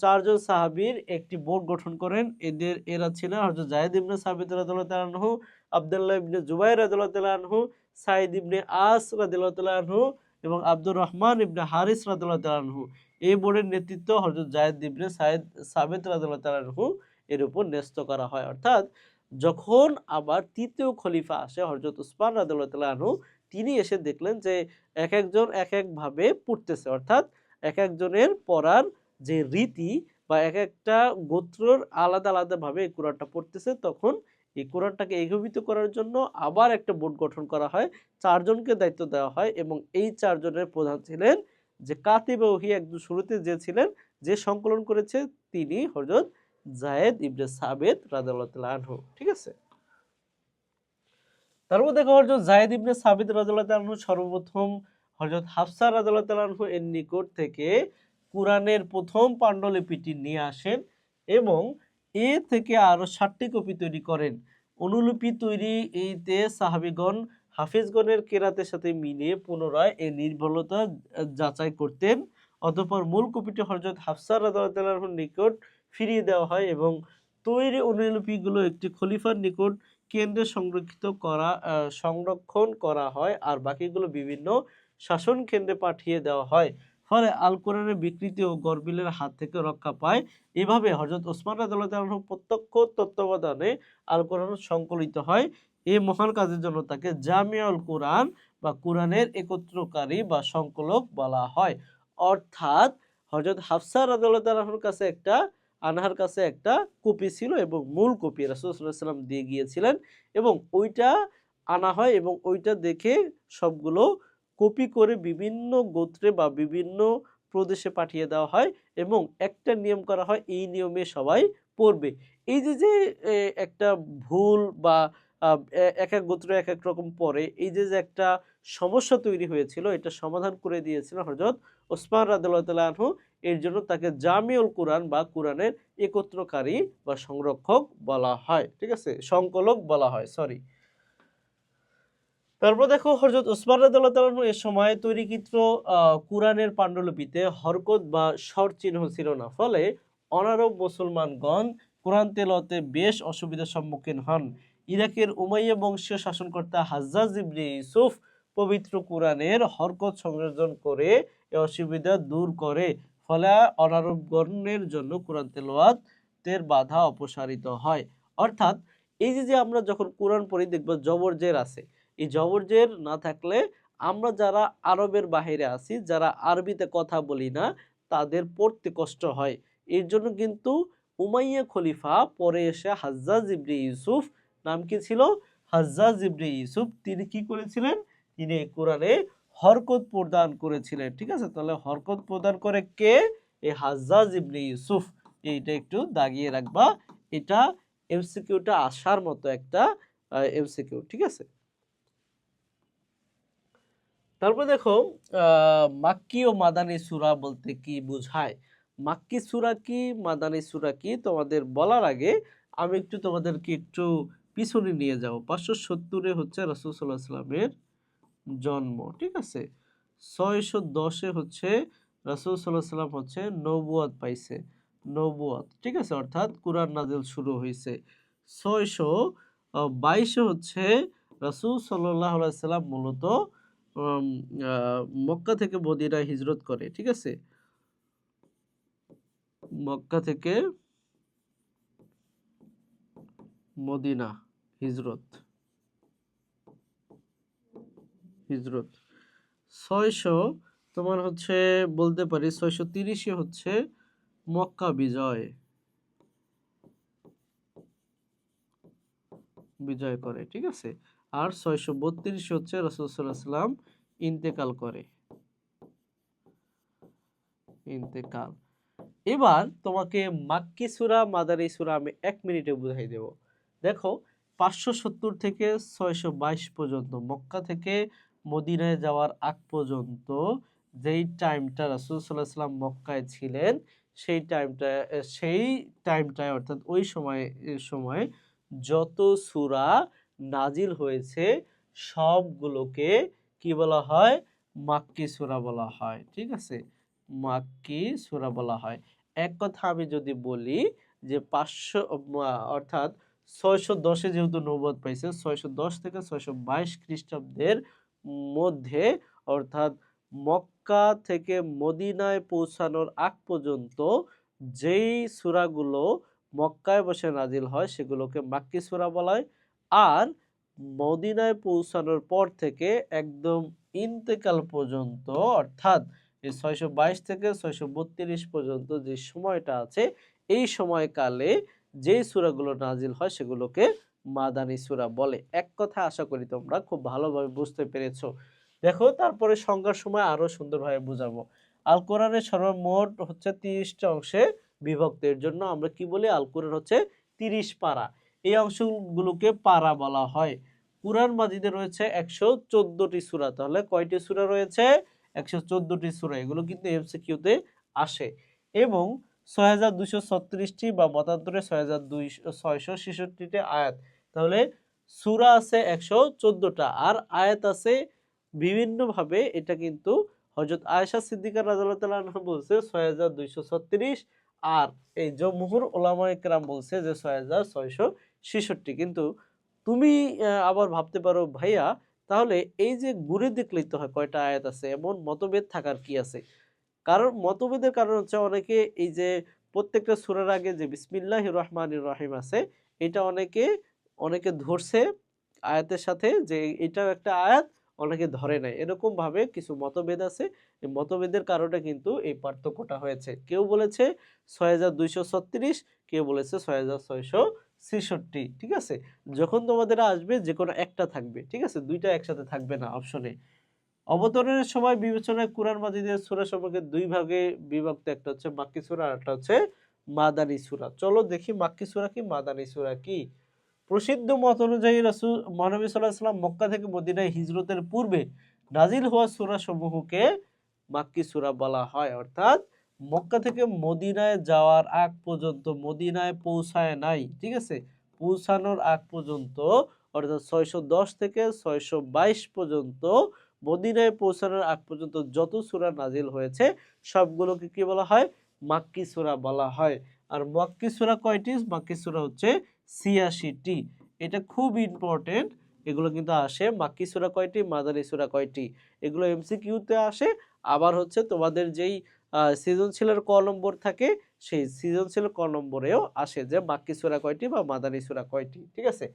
A: 4 জন সাহাবীর একটি বোর্ড গঠন করেন। এরা ছিলেন হযরত যায়েদ ইবনে সাবিত রাদিয়াল্লাহু তাআলা আনহু, আব্দুল্লাহ ইবনে জুবাইর রাদিয়াল্লাহু তাআলা আনহু, সাঈদ ইবনে আস রাদিয়াল্লাহু তাআলা আনহু এবং আব্দুর রহমান ইবনে হারিস রাদিয়াল্লাহু তাআলা আনহু। এই বোর্ডের নেতৃত্ব হযরত যায়েদ ইবনে সাবিত রাদিয়াল্লাহু তাআলা আনহু এর উপর ন্যস্ত করা হয়। অর্থাৎ যখন আবার তৃতীয় খলিফা আসে হযরত উসমান রাদিয়াল্লাহু তাআলা আনহু, তিনি এসে দেখলেন যে এক একজন এক একভাবে পড়তেছে। অর্থাৎ এক একজনের পড়ার যে রীতি বা এক একটা গোত্রর আলাদা আলাদা ভাবে এই কোরআনটা পড়তেছে, তখন এই কোরআনটাকে একীভূত করার জন্য আবার একটা বোর্ড গঠন করা হয়। 4 জনকে দায়িত্ব দেওয়া হয় এবং এই 4 জনের প্রধান ছিলেন যে কাতিবে ওহী, একদম শুরুতে যে ছিলেন, যে সংকলন করেছে, তিনি হযরত যায়েদ ইবনে সাবিত রাদিয়াল্লাহু তাআলা আনহু। ঠিক আছে? তারপর দেখো হযরত যায়েদ ইবনে সাবিত রাদিয়াল্লাহু তাআলা আনহু সর্বপ্রথম হযরত হাফসা রাদিয়াল্লাহু তাআলা আনহু এর নিকট থেকে কুরআনের প্রথম পান্ডুলিপিটি নিয়ে আসেন এবং এ থেকে আরো 7টি কপি তৈরি করেন। অনুলিপি তৈরি এইতে সাহাবীগণ হাফেজগণের কেরাতের সাথে মিলিয়ে পুনরায় এর নির্ভুলতা যাচাই করতেন। অতঃপর মূল কপিটি হযরত হাফসা রাদিয়াল্লাহু তাআলা আনহুর নিকট ফিরিয়ে দেওয়া হয় এবং তৈরি অনুলিপিগুলো একটি খলিফার নিকট কেন্দ্রে সংরক্ষণ করা হয় আর বাকিগুলো বিভিন্ন শাসন কেন্দ্রে পাঠিয়ে দেওয়া হয়। ফলে আল কোরআনের বিকৃতি ও গরমিলের হাত থেকে রক্ষা পায়। এভাবে হযরত ওসমান রাদিয়াল্লাহু তাআলা আনহু প্রত্যক্ষ তত্ত্বাবধানে আল কোরআন সংকলিত হয়। এই মহান কাজের জন্য তাকে জামিউল কোরআন বা কোরআনের একত্রকারী বা সংকলক বলা হয়। অর্থাৎ হযরত হাফসা রাদিয়াল্লাহু তাআলা আনহুর কাছে আনহার কাছে একটা কপি ছিল এবং মূল কপি রাসূল সাল্লাল্লাহু আলাইহি ওয়াসাল্লাম দিয়ে গিয়েছিলেন এবং ওইটা আনা হয় এবং ওইটা দেখে সবগুলো কপি করে বিভিন্ন গোত্রে বা বিভিন্ন প্রদেশে পাঠিয়ে দেওয়া হয় এবং একটা নিয়ম করা হয়, এই নিয়মে সবাই পড়বে। এই যে একটা ভুল বা এক এক গোত্র এক এক রকম পড়ে, এই যে একটা সমস্যা তৈরি হয়েছিল, এটা সমাধান করে দিয়েছিলেন হযরত ওসমান রাদিয়াল্লাহু তাআলা আনহু। এর জন্য তাকে জামিউল কুরআন বা কুরআনের একত্রকারী বা সংরক্ষক বলা হয়। ঠিক আছে? সংকলক বলা হয়, সরি। তারপর দেখো হযরত ওসমান রাদিয়াল্লাহু তাআলা আনহু এ সময় তৈরিকৃত কুরআনের পান্ডুলিপিতে হরকত বা স্বর চিহ্ন ছিল না। ফলে অনারব মুসলমানগণ কোরআন তেলাওয়াতে বেশ অসুবিধার সম্মুখীন হন। ইরাকের উমাইয়া বংশীয় শাসনকর্তা হাজ্জাজ ইবনে ইউসুফ পবিত্র কুরআনের হরকত সংযোজন করে এই অসুবিধা দূর করে। ফলে অনারবগণের জন্য কোরআন তেলাওয়াতের বাধা অপসারিত হয়। অর্থাৎ এই যে আমরা যখন কোরআন পড়ি দেখব জবর জের আছে। এই জবর জের না থাকলে আমরা যারা আরবের বাহিরে আছি, যারা আরবিতে কথা বলি না, তাদের পড়তে কষ্ট হয়। এর জন্য কিন্তু উমাইয়া খলিফা পরে এসে হাজ্জাজ ইবনে ইউসুফ, নাম কি ছিল? হাজ্জাজ ইবনে ইউসুফ, তিনি কি করেছিলেন? তিনি কোরআনে হরকত প্রদান করেছিলেন। ঠিক আছে? তাহলে হরকত প্রদান করে কে? এই হাজ্জাজ ইবনে ইউসুফ। এইটা একটু দাগিয়ে রাখবা, এটা এমসিকিউটা আসার মতো একটা এমসিকিউ। ঠিক আছে? তারপর দেখো মাক্কি ও মাদানী সূরা বলতে কি বোঝায়। মাক্কি সূরা কি, মাদানী সূরা কি, তোমাদের বলার আগে আমি একটু তোমাদেরকে একটু পিছনে নিয়ে যাব। 570 হচ্ছে রাসূল সাল্লাল্লাহু আলাইহি ওয়াসাল্লামের জন্ম। ঠিক আছে? 610 হচ্ছে রাসূল সাল্লাল্লাহু আলাইহি ওয়াসাল্লাম হচ্ছে নবুয়ত পাইছে। নবুয়ত। ঠিক আছে? অর্থাৎ কুরআন নাযিল শুরু হইছে। 622 হচ্ছে রাসূল সাল্লাল্লাহু আলাইহি ওয়াসাল্লাম মূলত উম মক্কা থেকে মদিনায় হিজরত করে। ঠিক আছে? মক্কা থেকে মদিনা হিজরত। 600 তোমার হচ্ছে বলতে পারি 630 হচ্ছে মক্কা বিজয় করে। ঠিক আছে? আর 632 হচ্ছে রাসূল সাল্লাল্লাহু আলাইহি ওয়াসাল্লাম ইন্তেকাল করে। ইন্তেকাল। এবার তোমাকে মাক্কি সূরা, মাদানী সূরা আমি 1 মিনিটে বুঝাই দেব। দেখো 570 থেকে 622 পর্যন্ত মক্কা থেকে মদিনায় যাওয়ার আগ পর্যন্ত যেই টাইমটা রাসূল সাল্লাল্লাহু আলাইহি ওয়াসাল্লাম মক্কায় ছিলেন, সেই টাইমটায় অর্থাৎ ওই সময়ে যত সূরা নাজিল হয়েছে সবগুলোকে কি বলা হয়? মাক্কি সূরা বলা হয়, ঠিক আছে? মাক্কি সূরা বলা হয়। এক কথা আমি যদি বলি যে ৫০০ অর্থাৎ ৬১০ এ যেহেতু নবুয়ত পাইছে, ৬১০ থেকে ৬২২ খ্রিস্টাব্দের মধ্যে অর্থাৎ মক্কা থেকে মদিনায় পৌঁছানোর আগ পর্যন্ত যেই সূরাগুলো মক্কায় বসে নাজিল হয় সেগুলোকে মাক্কি সূরা বলা হয়। আর মদিনায় পৌঁছানোর পর থেকে একদম ইন্তেকাল পর্যন্ত অর্থাৎ এই ৬২২ থেকে ৬৩২ পর্যন্ত যে সময়টা আছে এই সময়কালে যেই সূরাগুলো নাজিল হয় সেগুলোকে মাদানী সূরা বলে। এক কথায় আশা করি তোমরা খুব ভালোভাবে বুঝতে পেরেছো। দেখো তারপরে সংজ্ঞার সময় আরো সুন্দরভাবে বুঝাবো। আল কোরআনের সর্বমোট হচ্ছে ৩০টা অংশে বিভক্ত। এর জন্য আমরা কি বলি? আল কোরআন হচ্ছে ৩০ পারা। এই অংশগুলোকে পারা বলা হয়। কুরআন মাজিদে রয়েছে ১১৪টি সূরা। তাহলে কয়টি সূরা রয়েছে? ১১৪টি সূরা। এগুলো কিন্তু এমসিকিউতে আসে এবং ৬২৩৬টি বা মতান্তরে ৬৬৬টি আয়াত। তাহলে সূরা আছে ১১৪টা আর আয়াত আছে বিভিন্নভাবে। এটা কিন্তু হযরত আয়েশা সিদ্দিকা রাদিয়াল্লাহু তাআলা আনহা বলছে ৬২৩৬ আর এই জমহুর উলামায়ে কেরাম বলছে যে ৬৬৬৬। কিন্তু তুমি আবার ভাবতে পারো ভাইয়া তাহলে এই যে ঘুরে দেখলেই তো হয় কয়টা আয়াত আছে, এমন মতভেদ থাকার কি আছে? কারণ মতভেদের কারণ হচ্ছে অনেকে এই যে প্রত্যেকটা সূরার আগে যে বিসমিল্লাহির রহমানির রহিম আছে এটা অনেকে ধরছে আয়াতের সাথে যে এটাও একটা আয়াত, অনেকে ধরে নাই। এরকম ভাবে কিছু মতভেদ আছে। এই মতভেদের কারণে কিন্তু এই পার্থক্যটা হয়েছে। কেউ বলেছে ৬২৩৬, কেউ বলেছে ৬৬৬৬। ঠিক আছে? যখন তোমাদের আসবে যেকোনো একটা থাকবে। ঠিক আছে? ২ টা একসাথে থাকবে না অপশনে। অবতরণের সময় বিবেচনায় কুরআন মাজিদের সূরা সম্পর্কে ২ ভাগে বিভক্ত। একটা হচ্ছে মাক্কি সূরা আর একটা হচ্ছে মাদানী সূরা। চলো দেখি মাক্কি সূরা কি মাদানী সূরা কি। প্রসিদ্ধ মত অনুযায়ী মহানবী সাল্লাল্লাহু আলাইহি ওয়াসাল্লাম মক্কা থেকে মদিনায় হিজরতের পূর্বে নাজিল হওয়া সূরা সমূহকে মাক্কি সূরা বলা হয়। অর্থাৎ মক্কা থেকে মদিনায় যাওয়ার আগ পর্যন্ত মদিনায় পৌঁছায় নাই। ঠিক আছে? পৌঁছানোর আগ পর্যন্ত অর্থাৎ ৬১০ থেকে ৬২২ পর্যন্ত মদিনায় পৌঁছানোর আগ পর্যন্ত যত সূরা নাজিল হয়েছে সবগুলোকে কি বলা হয়? মাক্কি সূরা বলা হয়। আর মাক্কি সূরা কয়টি? মাক্কি সূরা হচ্ছে ৮৬টি। এটা খুব ইম্পর্টেন্ট। এগুলো কিন্তু আসে মাক্কি সূরা কয়টি, মাদানী সূরা কয়টি। এগুলো এমসিকিউতে আসে। আবার হচ্ছে তোমাদের যেই সৃজনশীলের ক নম্বর থাকে সেই সৃজনশীল ক নম্বরেও আসে যে মাক্কি সূরা কয়টি বা মাদানী সূরা কয়টি। ঠিক আছে?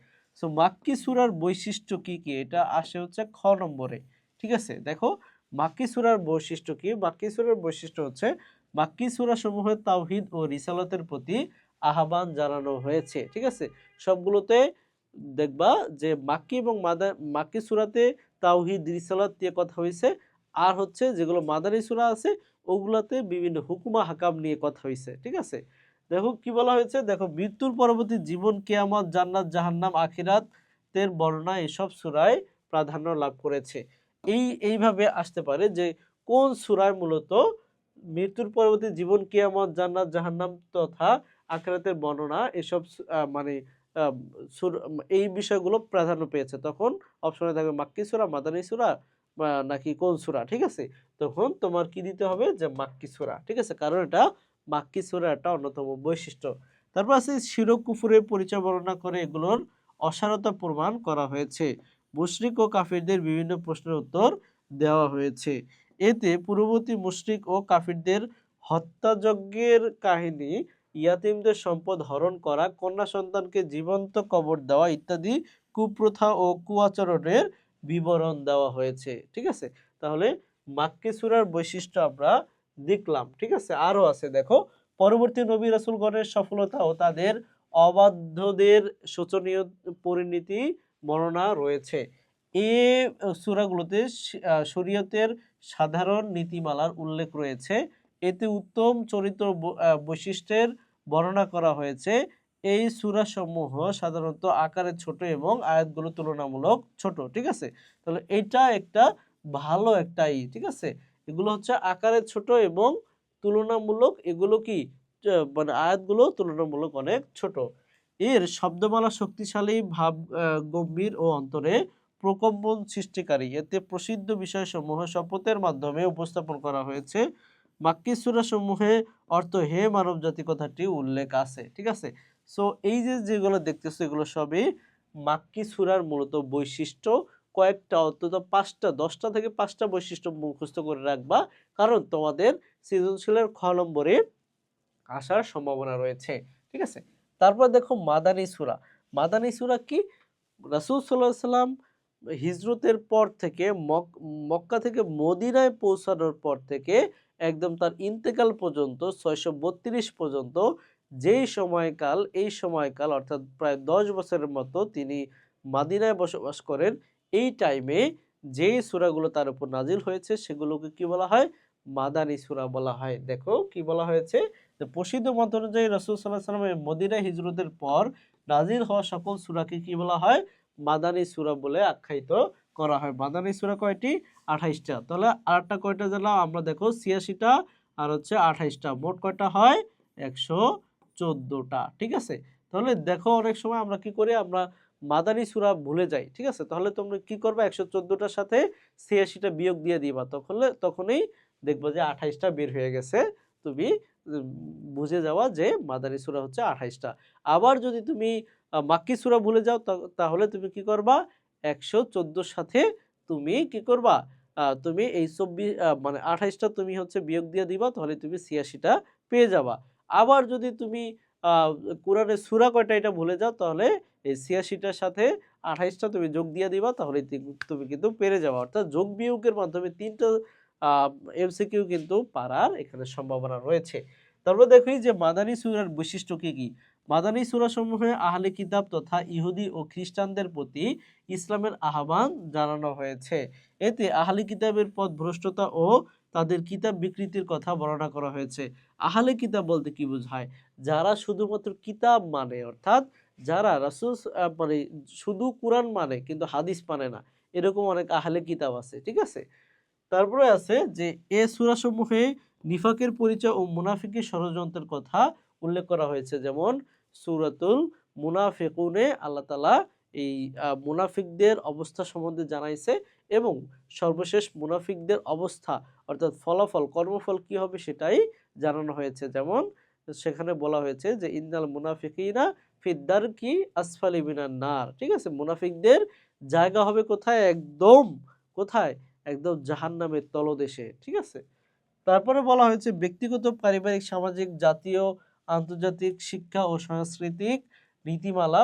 A: সো মাক্কি সূরার বৈশিষ্ট্য কি কি? এটা আসে হচ্ছে খ নম্বরে। ঠিক আছে? দেখো মাক্কি সূরার বৈশিষ্ট্য কি? মাক্কি সূরার বৈশিষ্ট্য হচ্ছে মাক্কি সূরা সমূহে তাওহীদ ও রিসালাতের প্রতি আহ্বান জানানো হয়েছে। ঠিক আছে? সবগুলোতে দেখবা যে মাক্কি এবং মাক্কি সূরাতে তাওহীদ রিসালাত নিয়ে কথা হইছে। আর হচ্ছে যেগুলো মাদানী সূরা আছে ওগুলাতে বিভিন্ন হুকুম আহকাম নিয়ে কথা হইছে। ঠিক আছে? দেখো কি বলা হয়েছে? দেখো মৃত্যুর পরবর্তী জীবন, কিয়ামত, জান্নাত, জাহান্নাম, আখিরাতের বর্ণনা এসব সূরায় প্রাধান্য লাভ করেছে। এইভাবে আসতে পারে যে কোন সূরায় মূলত মৃত্যুর পরবর্তী জীবন, কিয়ামত, জান্নাত, জাহান্নাম তথা আখিরাতের বর্ণনা এসব মানে আ এই বিষয়গুলো প্রাধান্য পেয়েছে। তখন অপশনে থাকবে মাক্কি সূরা, মাদানী সূরা নাকি কোন সূরা। ঠিক আছে? তখন তোমার কি দিতে হবে? যে মাক্কি সূরা। ঠিক আছে? কারণ এটা মাক্কি সূরার একটা অন্যতম বৈশিষ্ট্য। তারপর আছে শিরক কুফুরের পরিচয় বর্ণনা করে এগুলোর অসারতা প্রমাণ করা হয়েছে। মুশরিক ও কাফিরদের বিভিন্ন প্রশ্নের উত্তর দেওয়া হয়েছে। এতে পূর্ববর্তী মুশরিক ও কাফিরদের হত্যাযজ্ঞের কাহিনী, ইয়াতীমদের সম্পদ হরণ করা, কন্যা সন্তানকে জীবন্ত কবর দেওয়া ইত্যাদি কুপ্রথা ও কুআচরণের বিবরণ দেওয়া হয়েছে। ঠিক আছে? তাহলে মাক্কি সূরার বৈশিষ্ট্য আমরা দেখলাম। ঠিক আছে? আরো আছে দেখো পরবর্তী নবী রাসূলগণের সফলতা ও তাদের অবাধ্যদের শোচনীয় পরিণতি বর্ণনা রয়েছে। এ সূরাগুলোতে শরীয়তের সাধারণ নীতিমালার উল্লেখ রয়েছে। এতে উত্তম চরিত্র বৈশিষ্ট্যের বর্ণনা করা হয়েছে। এই সূরাসমূহ সাধারণত আকারে ছোট এবং আয়াতগুলো তুলনামূলক ছোট। ঠিক আছে? তাহলে এটা একটা ভালো একটা ঠিক আছে? এগুলো হচ্ছে আকারে ছোট এবং তুলনামূলক এগুলো কি মানে আয়াতগুলো তুলনামূলক অনেক ছোট। এর শব্দমালা শক্তিশালী, ভাব গম্ভীর ও অন্তরে প্রকম্পন সৃষ্টিকারী। এতে প্রসিদ্ধ বিষয়সমূহ শপথের মাধ্যমে উপস্থাপন করা হয়েছে। মাক্কি সূরা সমূহে অর্থ হে মানব জাতি কথাটি উল্লেখ আছে। ঠিক আছে, সো এই যে যেগুলো দেখতেছো এগুলো সবই মাক্কি সূরার মূলত বৈশিষ্ট্য। কয়েকটা অন্তত 5টা 10টা থেকে 5টা বৈশিষ্ট্য মুখস্থ করে রাখবা, কারণ তোমাদের সৃজনশীলের খ নম্বরে আসার সম্ভাবনা রয়েছে। ঠিক আছে, তারপর দেখো মাদানী সূরা। মাদানী সূরা কি? রাসূল সাল্লাল্লাহু আলাইহি সাল্লাম হিজরতের পর থেকে মক্কা থেকে মদিনায় পৌঁছানোর পর থেকে একদম তার ইন্তেকাল পর্যন্ত 632 পর্যন্ত যেই সময়কাল, এই সময়কাল অর্থাৎ প্রায় 10 বছরের মতো তিনি মদিনায় বসবাস করেন। এই টাইমে যেই সূরাগুলো তার উপর নাজিল হয়েছে সেগুলোকে কি বলা হয়? মাদানী সূরা বলা হয়। দেখো কি বলা হয়েছে, যে প্রসিদ্ধ মত অনুযায়ী রাসূল সাল্লাল্লাহু আলাইহি ওয়াসাল্লামের মদিনায় হিজরতের পর নাজিল হওয়া সকল সূরাকে কি বলা হয়? মাদানী সূরা বলে আখ্যায়িত করা হয়। মাদানী সূরা কয়টি? 28টা। তাহলে আরেকটা কয়টা জানলাম আমরা, দেখো 86টা আর হচ্ছে 28টা, মোট কয়টা হয়? 114টা। ঠিক আছে, তাহলে দেখো অনেক সময় আমরা কি করি, আমরা মাদানী সূরা ভুলে যাই। ঠিক আছে, তাহলে তোমরা কি করবে, 114টার সাথে 86টা বিয়োগ দিয়ে দিবা, তখনই দেখবো যে 28টা বের হয়ে গেছে। তুমি বুঝে যাওয়া যে মাদানী সূরা হচ্ছে 28টা। আবার যদি তুমি মাক্কি সূরা ভুলে যাও তাহলে তুমি কি করবা, 114 সাথে তুমি কি করবা, তুমি এই 24 মানে 28টা তুমি হচ্ছে বিয়োগ দিয়ে দিবা, তাহলে তুমি 86টা পেয়ে যাবা। আবার যদি তুমি কোরআনের সূরা কয়টা এটা ভুলে যাও, তাহলে এই 86টার সাথে 28টা তুমি যোগ দিয়ে দিবা, তাহলে তুমি কিন্তু পেরে যাবা। অর্থাৎ যোগ বিয়োগের মাধ্যমে 3টা এমসিকিউ কিন্তু পারার এখানে সম্ভাবনা রয়েছে। তারপর দেখি যে মাদানী সূরার বৈশিষ্ট্য কি কি। মাদানী সূরাসমূহে আহলে কিতাব তথা ইহুদি ও খ্রিস্টানদের প্রতি ইসলামের আহ্বান জানানো হয়েছে। এতে আহলে কিতাবের পথভ্রষ্টতা ও তাদের কিতাব বিকৃতির কথা বর্ণনা করা হয়েছে। আহলে কিতাব বলতে কি বোঝায়? যারা শুধুমাত্র কিতাব মানে, অর্থাৎ যারা রাসূল মানে শুধু কোরআন মানে কিন্তু হাদিস মানে না, এরকম অনেক আহলে কিতাব আছে। ঠিক আছে, তারপরে আছে যে এ সূরাসমূহে নিফাকের পরিচয় ও মুনাফিকের ষড়যন্ত্রের কথা উল্লেখ করা হয়েছে। যেমন সূরাতুল মুনাফিকুনে আল্লাহ তাআলা এই মুনাফিকদের অবস্থা সম্বন্ধে জানাইছে, এবং সর্বশেষ মুনাফিকদের অবস্থা অর্থাৎ ফলাফল কর্মফল কি হবে সেটাই জানানো হয়েছে। যেমন সেখানে বলা হয়েছে যে ইন্নাল মুনাফিকিনা ফিদ্দারকি আসফালি মিনান নার। ঠিক আছে, মুনাফিকদের জায়গা হবে কোথায়? একদম কোথায়? একদম জাহান্নামের তলদেশে। ঠিক আছে, তারপরে বলা হয়েছে ব্যক্তিগত, পারিবারিক, সামাজিক, জাতীয়, আন্তর্জাতিক শিক্ষা ও সাংস্কৃতিক নীতিমালা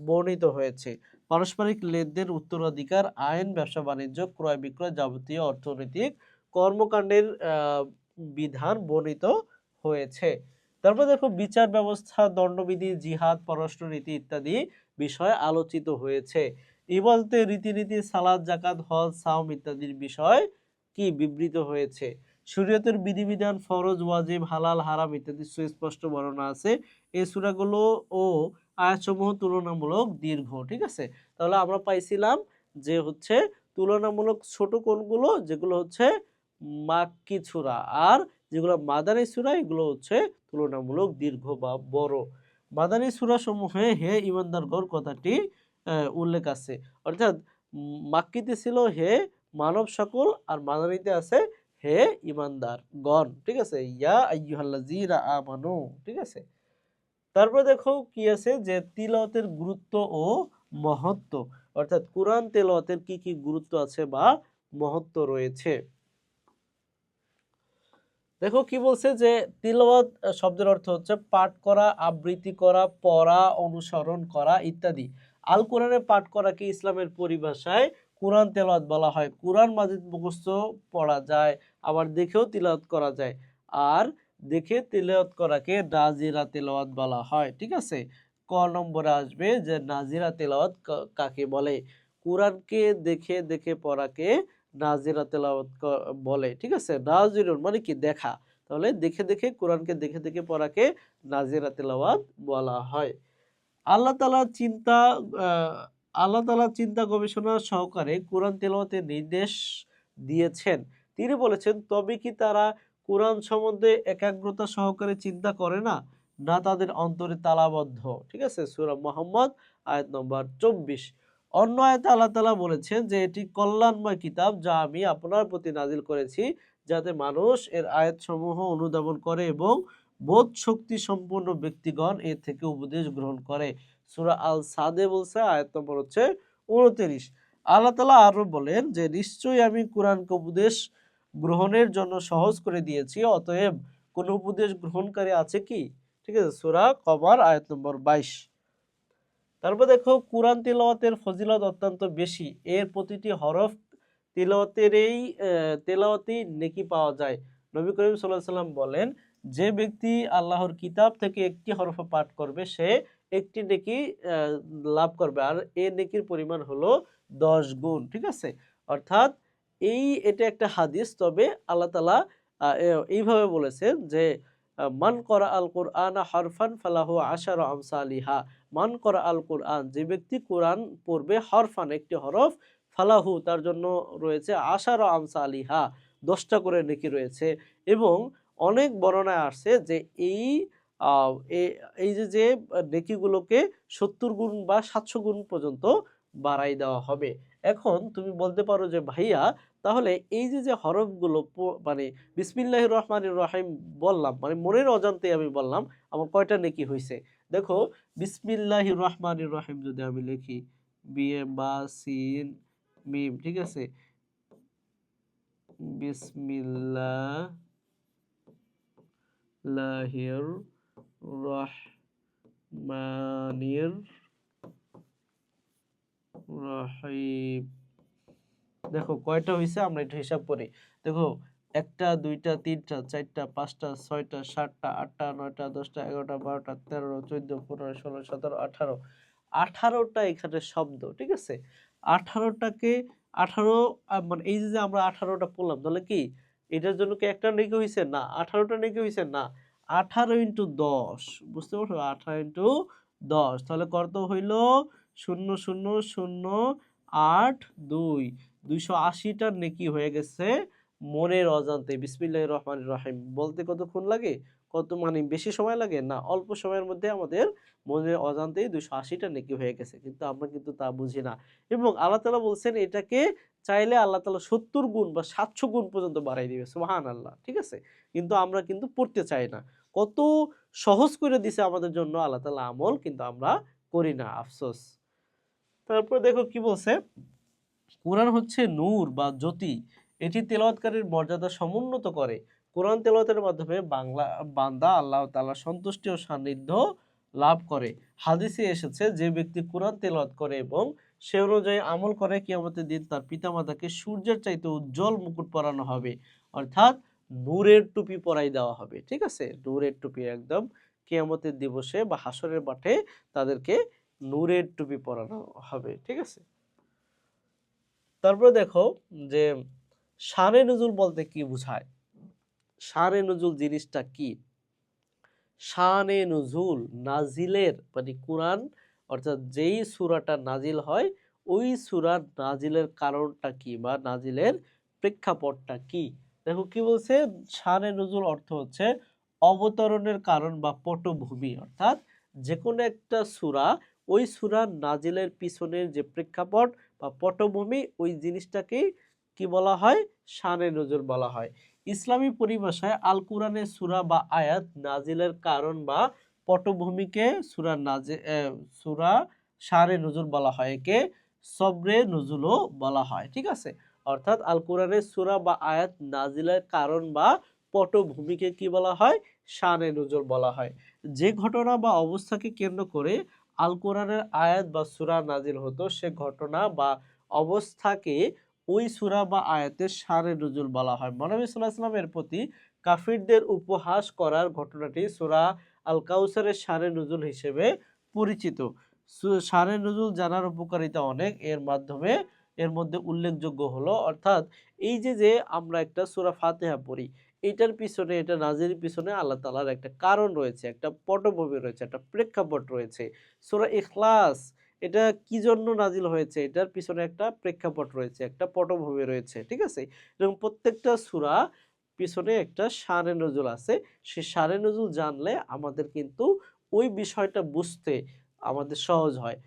A: বর্ণিত হয়েছে। পারস্পরিক লেনদেন, উত্তরাধিকার, আইন, ব্যবসা বাণিজ্য, ক্রয় বিক্রয়, যাবতীয় অর্থনৈতিক কর্মকাণ্ডের বিধান বর্ণিত হয়েছে। তারপর দেখো বিচার ব্যবস্থা, দণ্ডবিধি, জিহাদ, পররাষ্ট্রনীতি ইত্যাদি বিষয় আলোচিত হয়েছে। ইবাদতের রীতিনীতি, সালাত, যাকাত, হজ, সাওম ইত্যাদির বিষয় কি বিবৃত হয়েছে। শরীয়তের বিধিবিধান, ফরজ, ওয়াজিব, হালাল, হারাম ইত্যাদি সুস্পষ্ট বর্ণনা আছে। এই সূরাগুলো ও আয়াতসমূহ তুলনামূলক দীর্ঘ। ঠিক আছে, তাহলে আমরা পাইছিলাম যে হচ্ছে তুলনামূলক ছোট কোনগুলো, যেগুলো হচ্ছে মাক্কি সূরা, আর যেগুলো মাদানী সূরা এগুলো হচ্ছে তুলনামূলক দীর্ঘ বা বড়। মাদানী সূরা সমূহে হে ঈমানদারগণ কথাটি উল্লেখ আছে, অর্থাৎ মাক্কিতে ছিল হে মানব সকল, আর মাদানীতে আছে হে ঈমানদার গণ। ঠিক আছে, ইয়া আইয়ুহাল্লাযীনা আমানু। ঠিক আছে, তারপর দেখো কি আছে যে তিলাওয়াতের গুরুত্ব ও মহত্ব, অর্থাৎ কোরআন তেলাওয়াতের কি কি গুরুত্ব আছে বা মহত্ব রয়েছে। দেখো কি বলছে যে তিলাওয়াত শব্দের অর্থ হচ্ছে পাঠ করা, আবৃত্তি করা, পড়া, অনুসরণ করা ইত্যাদি। আল কোরআনে পাঠ করাকে ইসলামের পরিভাষায় কোরআন তেলাওয়াত বলা হয়। কোরআন মাজিদ মুখস্থ পড়া যায়, আবার দেখেও তিলাওয়াত করা যায়, আর দেখে তিলাওয়াত করাকে নাজিরা তেলাওয়াত বলা হয়। ঠিক আছে, ক নম্বরে আসবে যে নাজিরা তেলাওয়াত কাকে বলে। কোরআনকে দেখে দেখে পড়াকে নাজিরা তেলাওয়াত বলে। ঠিক আছে, নাজিরুন মানে কি? দেখা। তাহলে দেখে দেখে কোরআনকে দেখে দেখে পড়াকে নাজিরা তেলাওয়াত বলা হয়। আল্লাহ তাআলা চিন্তা আহ, আল্লাহ তাআলা চিন্তা গবেষণা সহকারে কোরআন তেলাওয়াতের নির্দেশ দিয়েছেন। তিনি বলেছেন, তবে কি তারা কোরআন সম্বন্ধে একাগ্রতা সহকারে চিন্তা করে না, না তাদের অন্তরে তালাবদ্ধ। ঠিক আছে, সূরা মুহাম্মদ আয়াত নম্বর 24। অন্য আয়াতে আল্লাহ তাআলা বলেছেন যে এটি কল্যাণময় কিতাব যা আমি আপনার প্রতি নাজিল করেছি যাতে মানুষ এর আয়াতসমূহ অনুধাবন করে এবং বোধ শক্তি সম্পন্ন ব্যক্তিগণ এর থেকে উপদেশ গ্রহণ করে। সূরা আল সাদে বলছে আয়াত নম্বর হচ্ছে 29। আল্লাহ তাআলা আরো বলেন যে নিশ্চয়ই আমি কোরআনকে উপদেশ গ্রহণের জন্য সহজ করে দিয়েছি, অতএব কোন উপদেশ গ্রহণকারী আছে কি? ঠিক আছে, সূরা কমার আয়াত নম্বর 22। তারপর দেখো কোরআন তিলাওয়াতের ফজিলত অত্যন্ত বেশি, এর প্রতিটি হরফ তেলাওয়াতেই নেকি পাওয়া যায়। নবী করিম সাল্লাল্লাহু আলাইহি সাল্লাম বলেন যে ব্যক্তি আল্লাহর কিতাব থেকে একটি হরফ পাঠ করবে সে একটি নেকি লাভ করবে, আর এই নেকির পরিমাণ হলো 10 গুণ। ঠিক আছে, অর্থাৎ এটা একটা হাদিস, তবে আল্লাহ তাআলা এইভাবে বলেছেন যে মান করা আল কোরআন হরফান ফালাহু আশারু আমসালিহা। মান করা আল কোরআন, যে ব্যক্তি কোরআন পড়বে, হরফান একটি হরফ, ফালাহু তার জন্য রয়েছে আশারু আমসালিহা 10টা করে নেকি রয়েছে। এবং অনেক বর্ণনায় আসছে যে আহ, এ- এই যে নেকিগুলোকে 70 গুণ বা 700 গুণ পর্যন্ত বাড়াই দেওয়া হবে। এখন তুমি বলতে পারো যে ভাইয়া তাহলে এই যে হরফগুলো মানে বিসমিল্লাহির রহমানির রহিম বললাম, মানে মনের অজান্তে আমি বললাম, আমার কয়টা নেকি হয়েছে? দেখো বিসমিল্লাহির রহমানির রহিম যদি আমি লিখি বিয়ে বা সিন মিম, ঠিক আছে, বিসমিল্লাহির রহমানির রহিম, দেখো কয়টা হয়েছে আমরা একটু হিসাব করি। দেখো 1টা 2টা 3টা 4টা 5টা 6টা 7টা 8টা 9টা 10টা 11টা 12টা 13 14 15 16 17 18, 18টা এখানে শব্দ। ঠিক আছে, 18টাকে 18 মানে এই যে আমরা 18টা পড়লাম, তাহলে কি এটার জন্য কি একটা নেকি হয়েছে? না। 18টা নেকি হয়েছে? না। 18 ইন্টু 10, বুঝতে পারছো? 18 ইন্টু 10, তাহলে কত হইল? 0 0 0 8 2, 280টার নেকি হয়ে গেছে মনের অজান্তে। বিসমিল্লাহির রহমানির রহিম বলতে কতক্ষণ লাগে? কত মানে বেশি সময় লাগে? না, অল্প সময়ের মধ্যে আমাদের মনের অজান্তেই 280টা নেকি হয়ে গেছে, কিন্তু আমরা কিন্তু তা বুঝি না। এবং আল্লাহ তাআলা বলছেন এটাকে চাইলে আল্লাহ তাআলা 70 গুণ বা 700 গুণ পর্যন্ত বাড়াই দিবে। সুবহানাল্লাহ। ঠিক আছে, কিন্তু আমরা কিন্তু পড়তে চাই না। কত সহজ করে দিছে আমাদের জন্য আল্লাহ তাআলা আমল, কিন্তু আমরা করি না, আফসোস। তারপর দেখো কি বলছে, কোরআন হচ্ছে নূর বা জ্যোতি, এটি তেলাওয়াতকারীর মর্যাদা সমুন্নত করে। কোরআন তেলাওয়াতের মাধ্যমে বান্দা আল্লাহ তাআলার সন্তুষ্টি ও সান্নিধ্য লাভ করে। হাদিসে এসেছে যে ব্যক্তি কোরআন তেলাওয়াত করে এবং সে অনুযায়ী আমল করে, কিয়ামতের দিন তার পিতামাতাকে সূর্যের চাইতে উজ্জ্বল মুকুট পরানো হবে, অর্থাৎ নূরের টুপি পরাই দেওয়া হবে। ঠিক আছে, নূরের টুপি একদম কিয়ামতের দিবসে বা হাসরের মাঠে তাদেরকে নূরের টুপি পরানো হবে। ঠিক আছে, তারপরে দেখো যে শানে নুজুল বলতে কি বোঝায়? শানে নুজুল জিনিসটা কি? শানে নুজুল নাজিলের মানে কোরআন, অর্থাৎ যেই সূরাটা নাজিল হয় ওই সূরার নাজিলের কারণটা কি বা নাজিলের প্রেক্ষাপটটা কি। দেখো কি বলছে, শানে নুজুল অর্থ হচ্ছে অবতরণের কারণ বা পটভূমি, অর্থাৎ যে কোনো একটা সূরা ওই সূরার নাজিলের পিছনের যে প্রেক্ষাপট বা পটভূমি, ওই জিনিসটাকেই কি বলা হয়? শানে নুজুল বলা হয়। ইসলামী পরিভাষায় আল কোরআনের সূরা বা আয়াত নাজিলের কারণ বা পটভূমিকে সূরা শারে নুজুল বলা হয়, একে সবরে নুজুলও বলা হয়। ঠিক আছে, অর্থাৎ আল কোরআনের সূরা বা আয়াত নাজিলের কারণ বা পটভূমিকে কি বলা হয়? শানে নুজুল বলা হয়। যে ঘটনা বা অবস্থাকে কেন্দ্র করে আল কোরআনের আয়াত বা সূরা নাজিল হতো সে ঘটনা বা অবস্থাকে ওই সূরা বা আয়াতের শানে নুজুল বলা হয়। নবী সাল্লাল্লাহু আলাইহি ওয়াসাল্লামের প্রতি কাফিরদের উপহাস করার ঘটনাটি সূরা আল কাউসারের শানে নুজুল হিসেবে পরিচিত। শানে নুজুল জানার উপকারিতা অনেক, এর মধ্যে উল্লেখযোগ্য হলো, অর্থাৎ এই যে আমরা একটা সূরা ফাতিহা পড়ি, এটার পিছনে, এটা নাজিলের পিছনে আল্লাহ তাআলার একটা কারণ রয়েছে, একটা পটভূমি রয়েছে, একটা প্রেক্ষাপট রয়েছে। সূরা ইখলাস এটা কি জন্য নাজিল হয়েছে, এটার পিছনে একটা প্রেক্ষাপট রয়েছে, একটা পটভূমি রয়েছে। ঠিক আছে, এবং প্রত্যেকটা সূরা পিছনে একটা শানে নজুল আছে। সেই শানে নজুল জানলে আমাদের কিন্তু ওই বিষয়টা বুঝতে আমাদের সহজ হয়।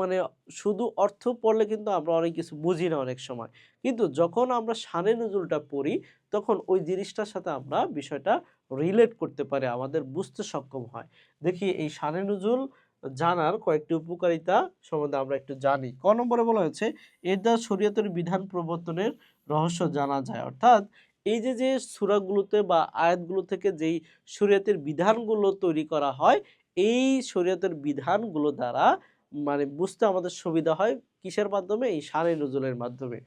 A: মানে শুধু অর্থ পড়লে কিন্তু আমরা অনেক কিছু বুঝি না অনেক সময়। কিন্তু যখন আমরা শানে নুজুলটা পড়ি তখন ওই জিনিসটার সাথে আমরা বিষয়টা রিলেট করতে পারি, আমাদের বুঝতে সক্ষম হয়। দেখি এই শানে নুজুল জানার কয়েকটি উপকারিতা সম্বন্ধে আমরা একটু জানি। ক নম্বরে বলা হয়েছে এর দ্বারা শরীয়তের বিধান প্রবর্তনের রহস্য জানা যায়। অর্থাৎ এই যে সূরাগুলোতে বা আয়াতগুলো থেকে যেই শরীয়তের বিধানগুলো তৈরি করা হয়, এই শরীয়তের বিধানগুলো দ্বারা মানে বুঝতে আমাদের সুবিধা হয় কিসের মাধ্যমে? এই শানে নুজুলের মাধ্যমে।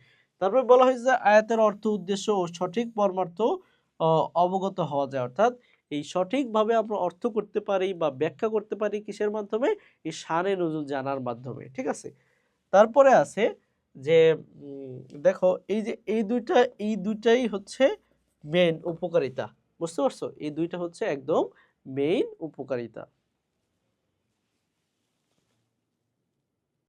A: তারপর বলা হয়েছে যে আয়াতের অর্থ, উদ্দেশ্য ও সঠিক মর্মার্থ অবগত হওয়া যায়। অর্থাৎ এই সঠিকভাবে আমরা অর্থ করতে পারি বা ব্যাখ্যা করতে পারি কিসের মাধ্যমে? এই শানে নুজুল জানার মাধ্যমে। ঠিক আছে? তারপরে আছে যে দেখো এই যে এই দুইটাই হচ্ছে মেইন উপকারিতা। বুঝতে পারছো? এই দুইটা হচ্ছে একদম মেইন উপকারিতা।